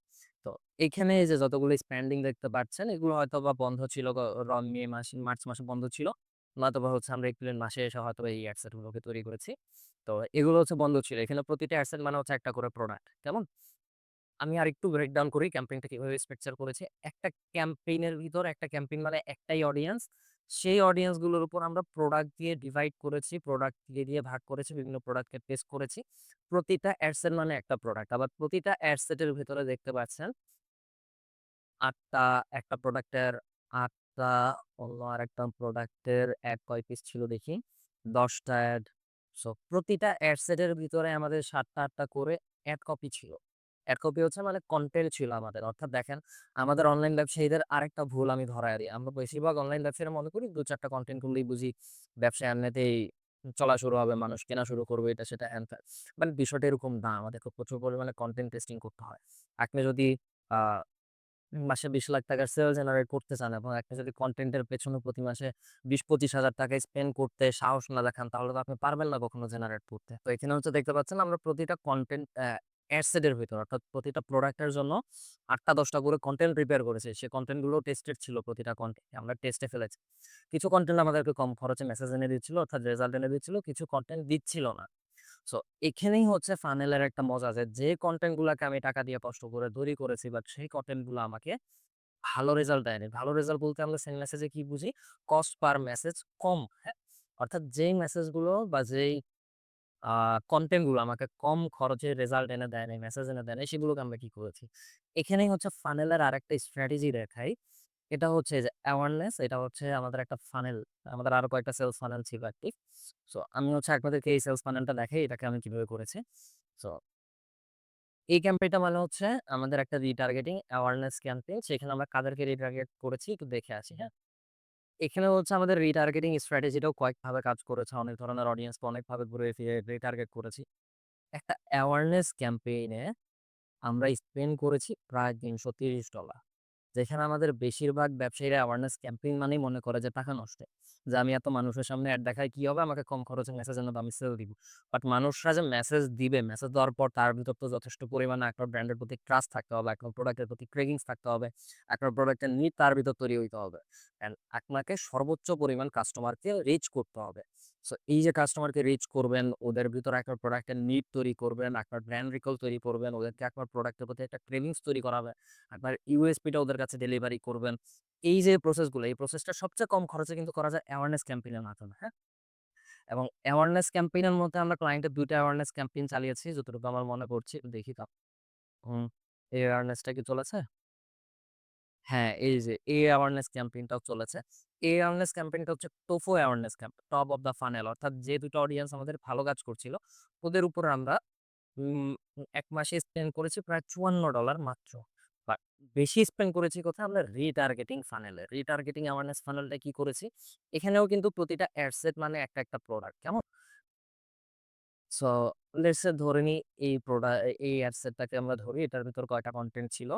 তো এখানে এই যে যতগুলো স্পেন্ডিং দেখতে পাচ্ছেন, এগুলো হয়তোবা বন্ধ ছিল মে মাসে, মার্চ মাসে বন্ধ ছিল। নয়তোবা হচ্ছে আমরা এপ্রিল মাসে এসে হয়তোবা এই অ্যাডসেট গুলোকে তৈরি করেছি। তো এগুলো হচ্ছে বন্ধ ছিল। এখানে প্রতিটা অ্যাডসেট মানে হচ্ছে একটা করে প্রোডাক্ট। কেমন? আমি আরেকটু ব্রেকডাউন করি ক্যাম্পেইনটা কিভাবে স্ট্রাকচার করেছি। একটা ক্যাম্পেইনের ভিতর একটা ক্যাম্পেইন মানে একটাই অডিয়েন্স। সেই অডিয়েন্স গুলোর উপর আমরা প্রোডাক্ট দিয়ে ডিভাইড করেছি। প্রোডাক্ট দিয়ে ভাগ করেছি। বিভিন্ন প্রোডাক্টকে টেস্ট করেছি। প্রতিটা অ্যাডসেট মানে একটা প্রোডাক্ট। আবার প্রতিটা অ্যাডসেটের ভেতরে দেখতে পাচ্ছেন ৮ টা একটা প্রোডাক্টের ৮ টা, অন্য আরেকটা প্রোডাক্টের এড কয় পিস ছিল দেখি। ১০ টা এড। সো প্রতিটা এড সেটের ভিতরে আমাদের ৭ টা ৮ টা করে এড কপি ছিল। এড কপি হচ্ছে মানে কনটেন্ট ছিল আমাদের। অর্থাৎ দেখেন আমাদের অনলাইন ব্যবসায়ীদের আরেকটা ভুল আমি ধরায় দিই। আমরা বেশিরভাগ অনলাইন ব্যবসায়ীরা মনে করি ২-৪ টা কনটেন্ট করলেই বুঝি ব্যবসা এমনিতেই চলা শুরু হবে, মানুষ কেনা শুরু করবে এটা সেটা হ্যান-ত্যান। বাট বিষয়টা এরকম না। আমাদেরকে প্রচুর পরিমাণে কনটেন্ট টেস্টিং করতে হয়। আপনি যদি আ মাসে ৳২০,০০,০০০ সেল জেনারেট করতে চান এবং আপনি যদি কনটেন্টের পেছনে প্রতি মাসে ৳২০,০০০-৳২৫,০০০ স্পেন্ড করতে সাহস না দেখান তাহলে তো আপনি পারবেন না কখনো জেনারেট করতে। তো এখানে হচ্ছে দেখতে পাচ্ছেন আমরা প্রতিটা কনটেন্ট এড সেট এর ভিতর অর্থাৎ প্রতিটা প্রোডাক্ট এর জন্য ৮ টা ১০ টা করে কনটেন্ট প্রিপেয়ার করেছি। সে কনটেন্ট গুলো টেস্টেড ছিল প্রতিটা কনটেন্ট আমরা টেস্টে ফেলেছি। কিছু কনটেন্ট আমাদেরকে কম খরচে মেসেজ এনে দিচ্ছিল অর্থাৎ রেজাল্ট এনে দিচ্ছিল। কিছু কনটেন্ট দিচ্ছিল না। সো এখানেই হচ্ছে ফানেলের একটা মজা যে কনটেন্ট গুলাকে আমি টাকা দিয়ে কষ্ট করে তৈরি করেছি বাট সেই কনটেন্ট গুলো আমাকে ভালো রেজাল্ট দেয়নি। ভালো রেজাল্ট বলতে আমরা সেন্ড মেসেজে কি বুঝি? কস্ট পার মেসেজ কম, হ্যাঁ? অর্থাৎ যেই মেসেজ গুলো বা যেই আ কনটেন্ট গুলো আমাকে কম খরচে রেজাল্ট এনে দেয় নাই, মেসেজ এনে দেয় নাই, সেগুলোকে আমরা কি করেছি? এখানেই হচ্ছে ফানেলের আরেকটা স্ট্র্যাটেজি দেখাই। এটা হচ্ছে যে অ্যাওয়ারনেস, এটা হচ্ছে আমাদের একটা ফানেল। আমাদের আরো কয়েকটা সেলস ফানেল ছিল অ্যাক্টিভ। সো আমি হচ্ছে আপনাদেরকে এই সেলস ফানেলটা দেখাই, এটাকে আমি কিভাবে করেছি। সো এই ক্যাম্পেইনটা মানে হচ্ছে আমাদের একটা রিটার্গেটিং অ্যাওয়ারনেস ক্যাম্পেইন। সেখানে আমরা কাদেরকে রিটার্গেট করেছি একটু দেখে আসি, হ্যাঁ? এখানে হচ্ছে আমাদের রিটার্গেটিং স্ট্র্যাটেজিটাও কয়েকভাবে কাজ করেছে। অনেক ধরনের অডিয়েন্সকে অনেকভাবে ঘুরে ফিরে রিটার্গেট করেছি। একটা অ্যাওয়ারনেস ক্যাম্পেইনে আমরা স্পেন্ড করেছি প্রায় $৩৩০। যেখানে আমাদের বেশিরভাগ ব্যবসায়ীরা অ্যাওয়ারনেস ক্যাম্পেইন মানেই মনে করে যে টাকা নষ্ট। যে আমি এত মানুষের সামনে এড দেখাই কি হবে? আমাকে কম খরচে মেসেজ এনে আমি সেল দিব। বাট মানুষরা যে মেসেজ দিবে, মেসেজ দেওয়ার পর তার ভিতর তো যথেষ্ট পরিমাণে আপনার ব্র্যান্ডের প্রতি ট্রাস্ট থাকতে হবে, আপনার প্রোডাক্টের প্রতি ক্রেভিংস থাকতে হবে, আপনার প্রোডাক্টের নিড তার ভিতর তৈরি হইতে হবে। অ্যান্ড আপনাকে সর্বোচ্চ পরিমাণ কাস্টমারকে রিচ করতে হবে। সো এই যে কাস্টমারকে রিচ করবেন, ওদের ভিতরে আপনার প্রোডাক্টের নিড তৈরি করবেন, আপনার ব্র্যান্ড রিকল তৈরি করবেন, ওদেরকে আপনার প্রোডাক্টের প্রতি একটা ক্রেভিংস তৈরি করাবেন। আপনার USP টা ওদের কাছে ডেলিভারি করবেন। এই যে প্রসেসগুলো, এই প্রসেসটা সবচেয়ে কম খরচে কিন্তু করা যায় অ্যাওয়ারনেস ক্যাম্পেইন এর মাধ্যমে, হ্যাঁ? এবং অ্যাওয়ারনেস ক্যাম্পেইন এর মধ্যে আমরা ক্লায়েন্টের ২ টা অ্যাওয়ারনেস ক্যাম্পেইন চালিয়েছি যতটুকু আমার মনে পড়ছে। দেখি তো। হুম, এই অ্যাওয়ারনেসটা কি চলেছে? হ্যাঁ, এই যে এই অ্যাওয়ারনেস ক্যাম্পেইনটাও চলেছে। এই অ্যাওয়ারনেস ক্যাম্পেইনটা হচ্ছে tofu awareness camp, top of the funnel অর্থাৎ যে ২ টা অডিয়েন্স আমাদের ভালো কাজ করছিল, ওদের উপর আমরা ১ মাসে স্পেন্ড করেছি প্রায় $৫৪ মাত্র। বাট বেশি স্পেন্ড করেছি কোথায়? আমরা রিটার্গেটিং ফানেলে। রিটার্গেটিং অ্যাওয়ারনেস ফানেলটা কি করেছি? এখানেও কিন্তু প্রতিটা এড সেট মানে একটা প্রোডাক্ট। কেমন? সো লেটস সে ধরে নিই এই এড সেটটাকে আমরা ধরি। এটার ভিতর কয়টা কনটেন্ট ছিল?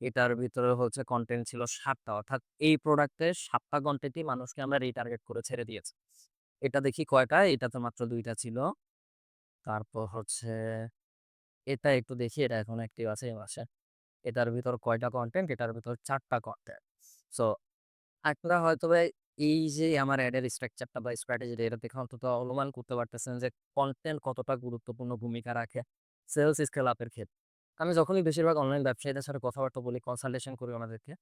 এটার ভিতরে হচ্ছে কনটেন্ট ছিল ৭ টা। অর্থাৎ এই প্রোডাক্টের ৭ টা কনটেন্টই মানুষকে আমরা রিটার্গেট করে ছেড়ে দিয়েছি। এটা দেখি কয়টা? এটাতে মাত্র ২ টা ছিল। তারপর হচ্ছে এটা একটু দেখি, এটা এখনো অ্যাক্টিভ আছে এই মাসে। এটার ভিতর কয়টা কনটেন্ট? এটার ভিতর ৪ টা কনটেন্ট। সো আপনারা হয়তোবা এই যে আমার এড এর স্ট্রাকচারটা বা স্ট্র্যাটেজিটা এটা দেখে অন্তত অনুমান করতে পারতেছেন যে কনটেন্ট কতটা গুরুত্বপূর্ণ ভূমিকা রাখে সেলস স্কেল আপ এর ক্ষেত্রে। আমি যখনই বেশিরভাগ অনলাইন ব্যবসায়ীদের সাথে কথাবার্তা বলি, কনসালটেশন করি ওনাদেরকে,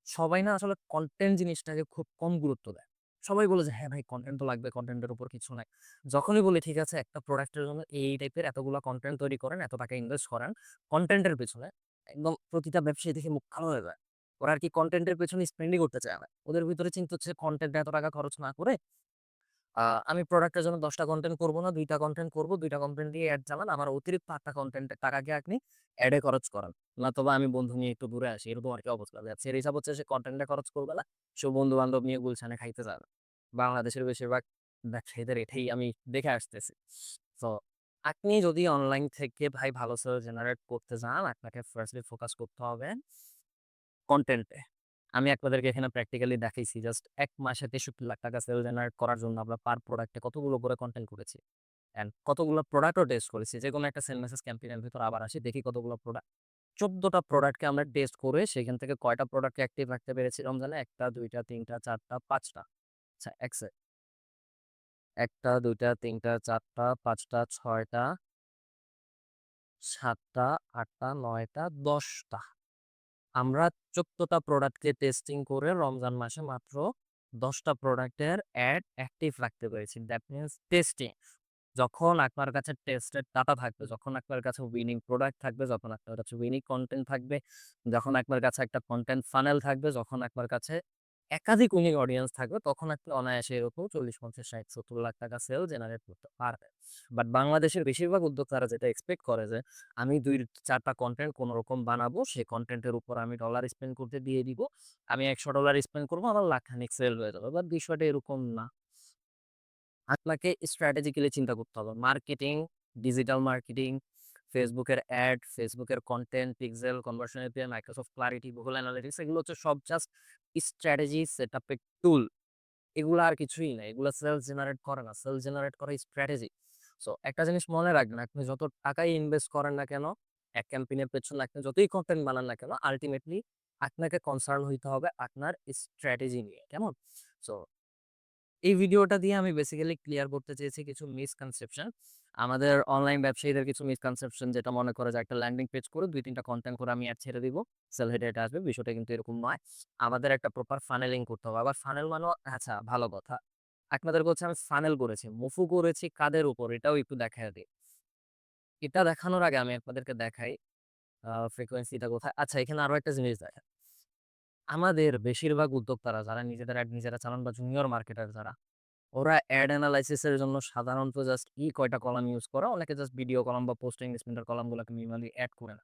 সবাই না আসলে কনটেন্ট জিনিসটাকে খুব কম গুরুত্ব দেয়। সবাই বলে যে, "হ্যাঁ ভাই, কনটেন্ট তো লাগবে, কনটেন্টের উপর কিছু নাই।" যখনই বলি, "ঠিক আছে, একটা প্রোডাক্টের জন্য এই টাইপের এতগুলা কনটেন্ট তৈরি করেন, এত টাকা ইনভেস্ট করেন কনটেন্টের পেছনে।" একদম প্রতিটা ব্যবসায়ী দেখে মুখ কালো হয়ে যায়। ওরা আরকি কনটেন্টের পেছনে স্পেন্ডই করতে চায় না। ওদের ভিতরে চিন্তা হচ্ছে কনটেন্টে এত টাকা খরচ না করে আ আমি প্রোডাক্টের জন্য ১০ টা কনটেন্ট করব না, ২ টা কনটেন্ট করব। ২ টা কনটেন্ট দিয়ে এড চালান। আমার অতিরিক্ত ৮ টা কনটেন্টের টাকাকে আপনি এড এ খরচ করান। নতুবা আমি বন্ধু নিয়ে একটু ঘুরে আসি। এরকম আরকি অবস্থা। যাচ্ছে এর হিসাব হচ্ছে সে কনটেন্টে খরচ করবে না। সে বন্ধু-বান্ধব নিয়ে গুলশানে খাইতে যাবে। বাংলাদেশের বেশিরভাগ ব্যবসায়ীদের এটাই আমি দেখে আসতেছি। সো আপনি যদি অনলাইন থেকে ভাই ভালো সেল জেনারেট করতে চান, আপনাকে ফার্স্টলি ফোকাস করতে হবে কনটেন্টে। আমি আপনাদেরকে এখানে প্র্যাকটিক্যালি দেখাইছি। জাস্ট ১ মাসে ৳৬৩,০০,০০০ সেল জেনারেট করার জন্য আমরা পার প্রোডাক্টে কতগুলো করে কনটেন্ট করেছি। অ্যান্ড কতগুলো প্রোডাক্টও টেস্ট করেছি। যেকোনো একটা সেল মেসেজ ক্যাম্পেইন এর ভিতর আবার আসি, দেখি কতগুলো প্রোডাক্ট। ১৪ টা প্রোডাক্টকে আমরা টেস্ট করে সেখান থেকে কয়টা প্রোডাক্টকে অ্যাক্টিভ রাখতে পেরেছি রমজানে? ১ টা, ২ টা, ৩ টা, ৪ টা, ৫ টা। আচ্ছা, ১ টা, ২ টা, ৩ টা, ৪ টা, ৫ টা, ৬ টা, ৭ টা, ৮ টা, ৯ টা, ১০ টা। আমরা ১৪ টা প্রোডাক্টকে টেস্টিং করে রমজান মাসে মাত্র ১০ টা প্রোডাক্টের অ্যাড অ্যাক্টিভ রাখতে পেরেছি। That means testing. যখন আপনার কাছে টেস্টেড ডাটা থাকবে, যখন আপনার কাছে উইনিং প্রোডাক্ট থাকবে, যখন আপনার কাছে উইনিং কনটেন্ট থাকবে, যখন আপনার কাছে একটা কনটেন্ট ফানেল থাকবে, যখন আপনার কাছে একাধিক উইনিং অডিয়েন্স থাকবে, তখন আপনি অনায়াসে এরকম ৪০, ৫০, ৬০, ৳৭০,০০,০০০ সেল জেনারেট করতে পারবেন। বাট বাংলাদেশের বেশিরভাগ উদ্যোক্তারা যেটা এক্সপেক্ট করে যে, আমি ২-৪ টা কনটেন্ট কোনরকম বানাবো, সেই কনটেন্টের উপর আমি ডলার স্পেন্ড করতে দিয়ে দিব। আমি $১০০ স্পেন্ড করব, আমার লাখখানিক সেল হয়ে যাবে। বাট বিষয়টা এরকম না। আপনাকে স্ট্র্যাটেজিক্যালি চিন্তা করতে হবে। মার্কেটিং, ডিজিটাল মার্কেটিং, ফেসবুকের অ্যাড, ফেসবুকের content, pixel, conversion API, Microsoft clarity, Google analytics এগুলো হচ্ছে সব জাস্ট স্ট্র্যাটেজি সেটআপের টুল। এগুলা আর কিছুই না। এগুলা সেলস জেনারেট করে না। সেলস জেনারেট করে স্ট্র্যাটেজি। সো একটা জিনিস মনে রাখবেন, আপনি যত টাকাই ইনভেস্ট করেন না কেন, এক ক্যাম্পেইনের পেছনে আপনি যতই কনটেন্ট বানান না কেন, আল্টিমেটলি আপনাকে কনসার্ন হইতে হবে আপনার স্ট্র্যাটেজি নিয়ে। কেমন? সো এই ভিডিওটা দিয়ে আমি বেসিক্যালি ক্লিয়ার করতে চেয়েছি কিছু মিসকনসেপশন। আমাদের অনলাইন ব্যবসায়ীদের কিছু মিসকনসেপশন, যেটা মনে করে যে একটা ল্যান্ডিং পেজ করে ২-৩ টা কনটেন্ট করে আমি অ্যাড ছেড়ে দিব। সেল হেডে এটা আসবে। বিষয়টা কিন্তু এরকম নয়। আমাদের একটা প্রপার ফানেলিং করতে হবে। আবার ফানেল মানেও আচ্ছা, ভালো কথা। আপনাদেরকে হচ্ছে আমি ফানেল করেছি। মুফু করেছি কাদের উপর এটাও একটু দেখাইয়া দেই। এটা দেখানোর আগে আমি আপনাদেরকে দেখাই ফ্রিকোয়েন্সিটা কোথায়। আচ্ছা, এখানে আরো একটা জিনিস দেখেন। আমাদের বেশিরভাগ উদ্যোক্তারা যারা নিজেদের অ্যাড নিজেরা চালান বা জুনিয়র মার্কেটার যারা, ওরা এড এনালাইসিস এর জন্য সাধারণত জাস্ট কয়টা কলাম ইউজ করে। অনেকে জাস্ট ভিডিও কলাম বা পোস্ট এনগেজমেন্টের কলামগুলোকে মিনিমালি এড করে না।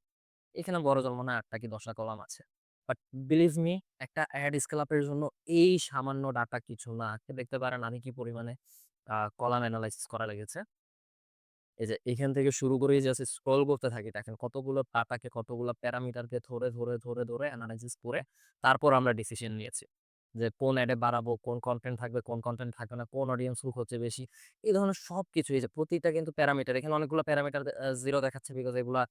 এখানে বড়জোর মনে হয় ৮ টা কি ১০ টা কলাম আছে। বাট বিলিভ মি, একটা এড স্কেল আপ এর জন্য এই সামান্য ডাটা কিছু না। আপনি দেখতে পারেন আমি কি পরিমাণে কলাম এনালাইসিস করা লেগেছে। এই যে এখান থেকে শুরু করেই জাস্ট স্ক্রল করতে থাকি। দেখেন কতগুলো ডাটাকে, কতগুলো প্যারামিটারকে ধরে এনালাইসিস করে তারপর আমরা ডিসিশন নিয়েছি। যে কোন অ্যাডে বাড়াবো, কোন কনটেন্ট থাকবে, কোন কনটেন্ট থাকবে না, কোন অডিয়েন্স হুক হচ্ছে বেশি। এই ধরনের সবকিছু, এই যে প্রতিটা কিন্তু প্যারামিটার, এখানে অনেকগুলো প্যারামিটার 0 দেখাচ্ছে বিকজ এগুলা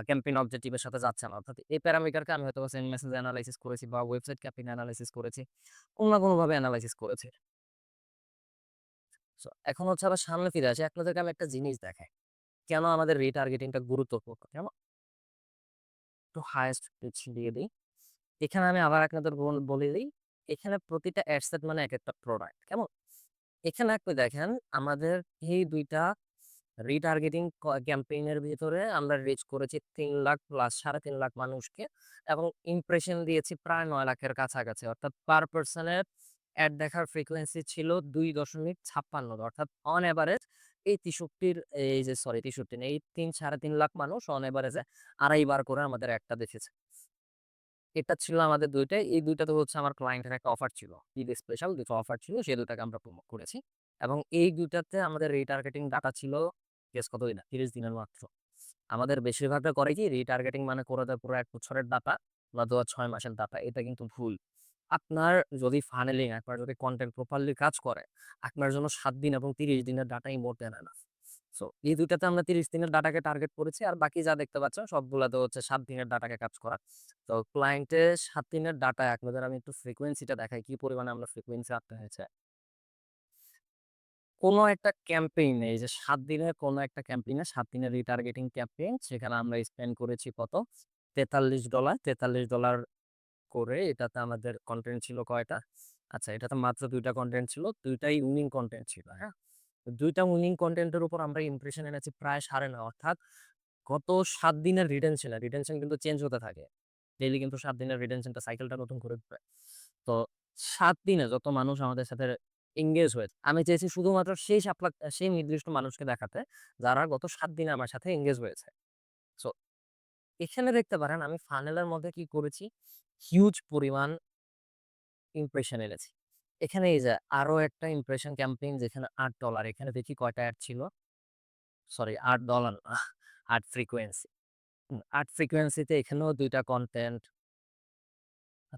ক্যাম্পেইন অবজেক্টিভ এর সাথে যাচ্ছে না। অর্থাৎ এই প্যারামিটারকে আমি হয়তোবা সেন্ড মেসেজ এনালাইসিস করেছি বা ওয়েবসাইট ক্যাম্পেইন এনালাইসিস করেছি। কোন না কোনভাবে এনালাইসিস করেছি। সো এখন হচ্ছে আবার সামনে ফিরে আসি। আপনাদেরকে আমি একটা জিনিস দেখাই। কেন আমাদের রিটার্গেটিং টা গুরুত্বপূর্ণ? কেমন? একটু হাইয়েস্ট রিচ দিয়ে দেই। এখানে আমি আবার আপনাদের বলে দেই। এখানে প্রতিটা এড সেট মানে একেকটা প্রোডাক্ট। কেমন? এখানে আপনি দেখেন আমাদের এই ২ টা রিটার্গেটিং ক্যাম্পেইন এর ভিতরে আমরা রিচ করেছি ৩,০০,০০০ প্লাস ৩.৫ লাখ মানুষকে এবং ইমপ্রেশন দিয়েছি প্রায় ৯ লাখের কাছাকাছি। অর্থাৎ পার পারসন এর এড দেখার ফ্রিকোয়েন্সি ছিল ২.৫৬ অর্থাৎ অন এভারেজ এই ৬৩ এই যে সরি ৬৩ না, এই ৩.৫ লাখ মানুষ অন এভারেজে ২.৫ বার করে আমাদের এডটা দেখেছে। এটা ছিল আমাদের ২ টাই। এই ২ টাতে হচ্ছে আমার ক্লায়েন্টের একটা অফার ছিল। ঈদ স্পেশাল ২ টা অফার ছিল। সেই ২ টাকে আমরা প্রমোট করেছি। এবং এই ২ টাতে আমাদের রিটার্গেটিং ডাটা ছিল গেস কত দিনের? ৩০ দিনের মাত্র। আমাদের বেশিরভাগটা করে কি রিটার্গেটিং মানে করে দেয় পুরো ১ বছরের ডাটা। বা দেওয়া ৬ মাসের ডাটা, এটা কিন্তু ভুল। আপনার যদি ফানেলিং, আপনার যদি কনটেন্ট প্রপারলি কাজ করে, আপনার জন্য ৭ দিন এবং ৩০ দিনের ডাটাই মোর দ্যান এনাফ। সো এই ২ টাতে আমরা ৩০ দিনের ডাটাকে টার্গেট করেছি। আর বাকি যা দেখতে পাচ্ছেন সবগুলাতে হচ্ছে ৭ দিনের ডাটাকে কাজ করা। তো ক্লায়েন্টের ৭ দিনের ডাটায় আপনাদের আমি একটু ফ্রিকোয়েন্সিটা দেখাই, কি পরিমাণে আমরা ফ্রিকোয়েন্সি আনতে হয়েছে। কোনো একটা ক্যাম্পেইন এই যে ৭ দিনের কোনো একটা ক্যাম্পেইনে ৭ দিনের রিটার্গেটিং ক্যাম্পেইন, সেখানে আমরা স্পেন্ড করেছি কত? $৪৩। $৪৩ করে এটাতে আমাদের কনটেন্ট ছিল কয়টা? আচ্ছা, এটাতে মাত্র ২ টা কনটেন্ট ছিল। ২ টাই উইনিং কনটেন্ট ছিল, হ্যাঁ? ২ টা উইনিং কনটেন্টের উপর আমরা ইমপ্রেশন এনেছি প্রায় ৯.৫, অর্থাৎ গত ৭ দিনের রিটেনশন কিন্তু চেঞ্জ হতে থাকে। ডেইলি কিন্তু ৭ দিনের রিটেনশনটা সাইকেলটা নতুন করে ঘুরে। তো ৭ দিনে যত মানুষ আমাদের সাথে এনগেজ হয়েছে, আমি চেয়েছি শুধুমাত্র সেই নির্দিষ্ট মানুষকে দেখাতে, যারা গত ৭ দিনে আমার সাথে এনগেজ হয়েছে। সো এখানে দেখতে পারেন আমি ফানেলের মধ্যে কি করেছি, হিউজ পরিমাণ ইমপ্রেশন এনেছি। এখানে এই যে আরো একটা ইমপ্রেশন ক্যাম্পেইন যেখানে $৮, এখানে দেখি কয়টা অ্যাড ছিল? সরি, $৮ না, ৮ ফ্রিকোয়েন্সি। ৮ ফ্রিকোয়েন্সিতে এখানেও ২ টা কনটেন্ট।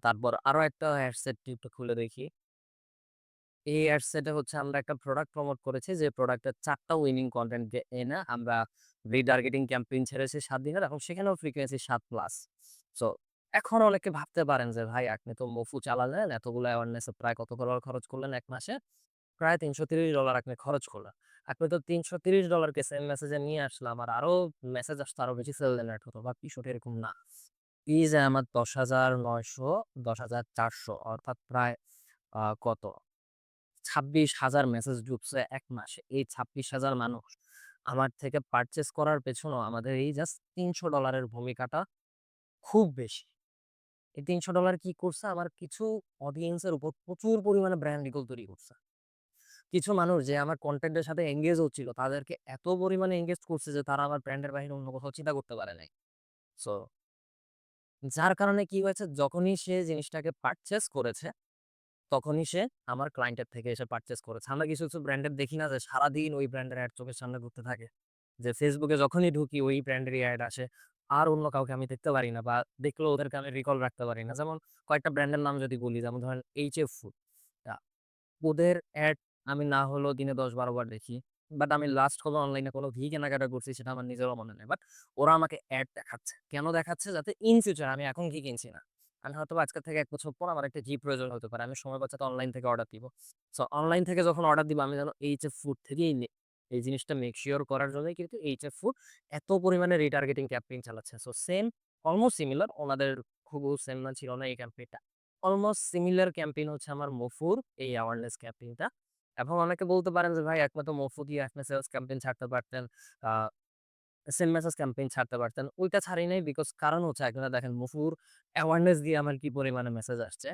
তারপর আরো একটা অ্যাড সেট একটু খুলে দেখি। এই অ্যাড সেটে হচ্ছে আমরা একটা প্রোডাক্ট প্রমোট করেছি, যে প্রোডাক্টের ৪ টা উইনিং কনটেন্ট এনে আমরা রিটার্গেটিং ক্যাম্পেইন ছেড়েছি ৭ দিনের, এবং সেখানেও ফ্রিকোয়েন্সি ৭+। সো এখন অনেকে ভাবতে পারেন যে, ভাই আপনি তো মফু চালালেন, এতগুলো অ্যাওয়ারনেস এ প্রায় কত ডলার খরচ করলেন ১ মাসে? প্রায় $৩৩০ আপনি খরচ করলেন। আপনি তো $৩৩০ কে সেম মেসেজে নিয়ে আসলাম, আর আরো মেসেজ আসতো, আরো বেশি সেল জেনারেট হতো, বা বিষয়টা এরকম না। এই যে আমার ১০,৯০০, ১০,৪০০, অর্থাৎ প্রায় কত? ২৬,০০০ মেসেজ ঢুকছে ১ মাসে। এই ২৬,০০০ মানুষ আমার থেকে পারচেজ করার পেছনেও আমাদের এই জাস্ট $৩০০ এর ভূমিকাটা খুব বেশি। এই $৩০০ কি করছে? আমার কিছু অডিয়েন্স এর উপর প্রচুর পরিমাণে ব্র্যান্ড রিকল তৈরি করছে। কিছু মানুষ যে আমার কনটেন্ট এর সাথে এনগেজ হচ্ছিল, তাদেরকে এত পরিমাণে এনগেজ করছে যে তারা আমার ব্র্যান্ডের বাহিরে অন্য কোথাও চিন্তা করতে পারে নাই। সো যার কারণে কি হয়েছে? যখনই সে জিনিসটাকে পারচেজ করেছে, তখনই সে আমার ক্লায়েন্টের থেকে এসে পারচেজ করেছে। আমরা কিছু ব্র্যান্ডের দেখি না যে সারাদিন ওই ব্র্যান্ডের এড চোখের সামনে ঘুরতে থাকে। যে Facebook এ যখনই ঢুকি ওই ব্র্যান্ডেরই এড আসে। আর অন্য কাউকে আমি দেখতে পারি না, বা দেখলেও ওদেরকে আমি রিকল রাখতে পারি না। যেমন কয়েকটা ব্র্যান্ডের নাম যদি বলি, যেমন ধরেন HF ফুড। আ ওদের এড আমি না হলেও দিনে ১০-১২ বার দেখি। বাট আমি লাস্ট কবে অনলাইনে কোনো কেনাকাটা করছি সেটা আমার নিজেরও মনে নেই। বাট ওরা আমাকে এড দেখাচ্ছে। কেন দেখাচ্ছে? যাতে ইন ফিউচার, আমি এখন কিনছি না, আমি হয়তোবা আজকে থেকে ১ বছর পর আমার একটা প্রয়োজন হতে পারে। আমি সময় বাঁচাতে অনলাইন থেকে অর্ডার দিব। সো অনলাইন থেকে যখন অর্ডার দিব, আমি যেন HF ফুড থেকেই নেই। এই জিনিসটা মেক সিওর করার জন্যই কিন্তু HF ফুড এত পরিমাণে রিটার্গেটিং ক্যাম্পেইন চালাচ্ছে। সো সেম, অলমোস্ট সিমিলার, ওনাদের খুবও সেম না, ছিল না এই ক্যাম্পেইনটা। অলমোস্ট সিমিলার ক্যাম্পেইন হচ্ছে আমার মফুর এই অ্যাওয়ারনেস ক্যাম্পেইনটা। এখন অনেকে বলতে পারেন যে, ভাই একমাত্র মফু দিয়ে আপনি সেলস ক্যাম্পেইন ছাড়তে পারতেন, আ সেন্ট মেসেজ ক্যাম্পেইন ছাড়তে পারতেন। ওইটা ছাড়ি নাই, বিকজ কারণ হচ্ছে আপনারা দেখেন মফুর অ্যাওয়ারনেস দিয়ে আমার কি পরিমাণে মেসেজ আসছে।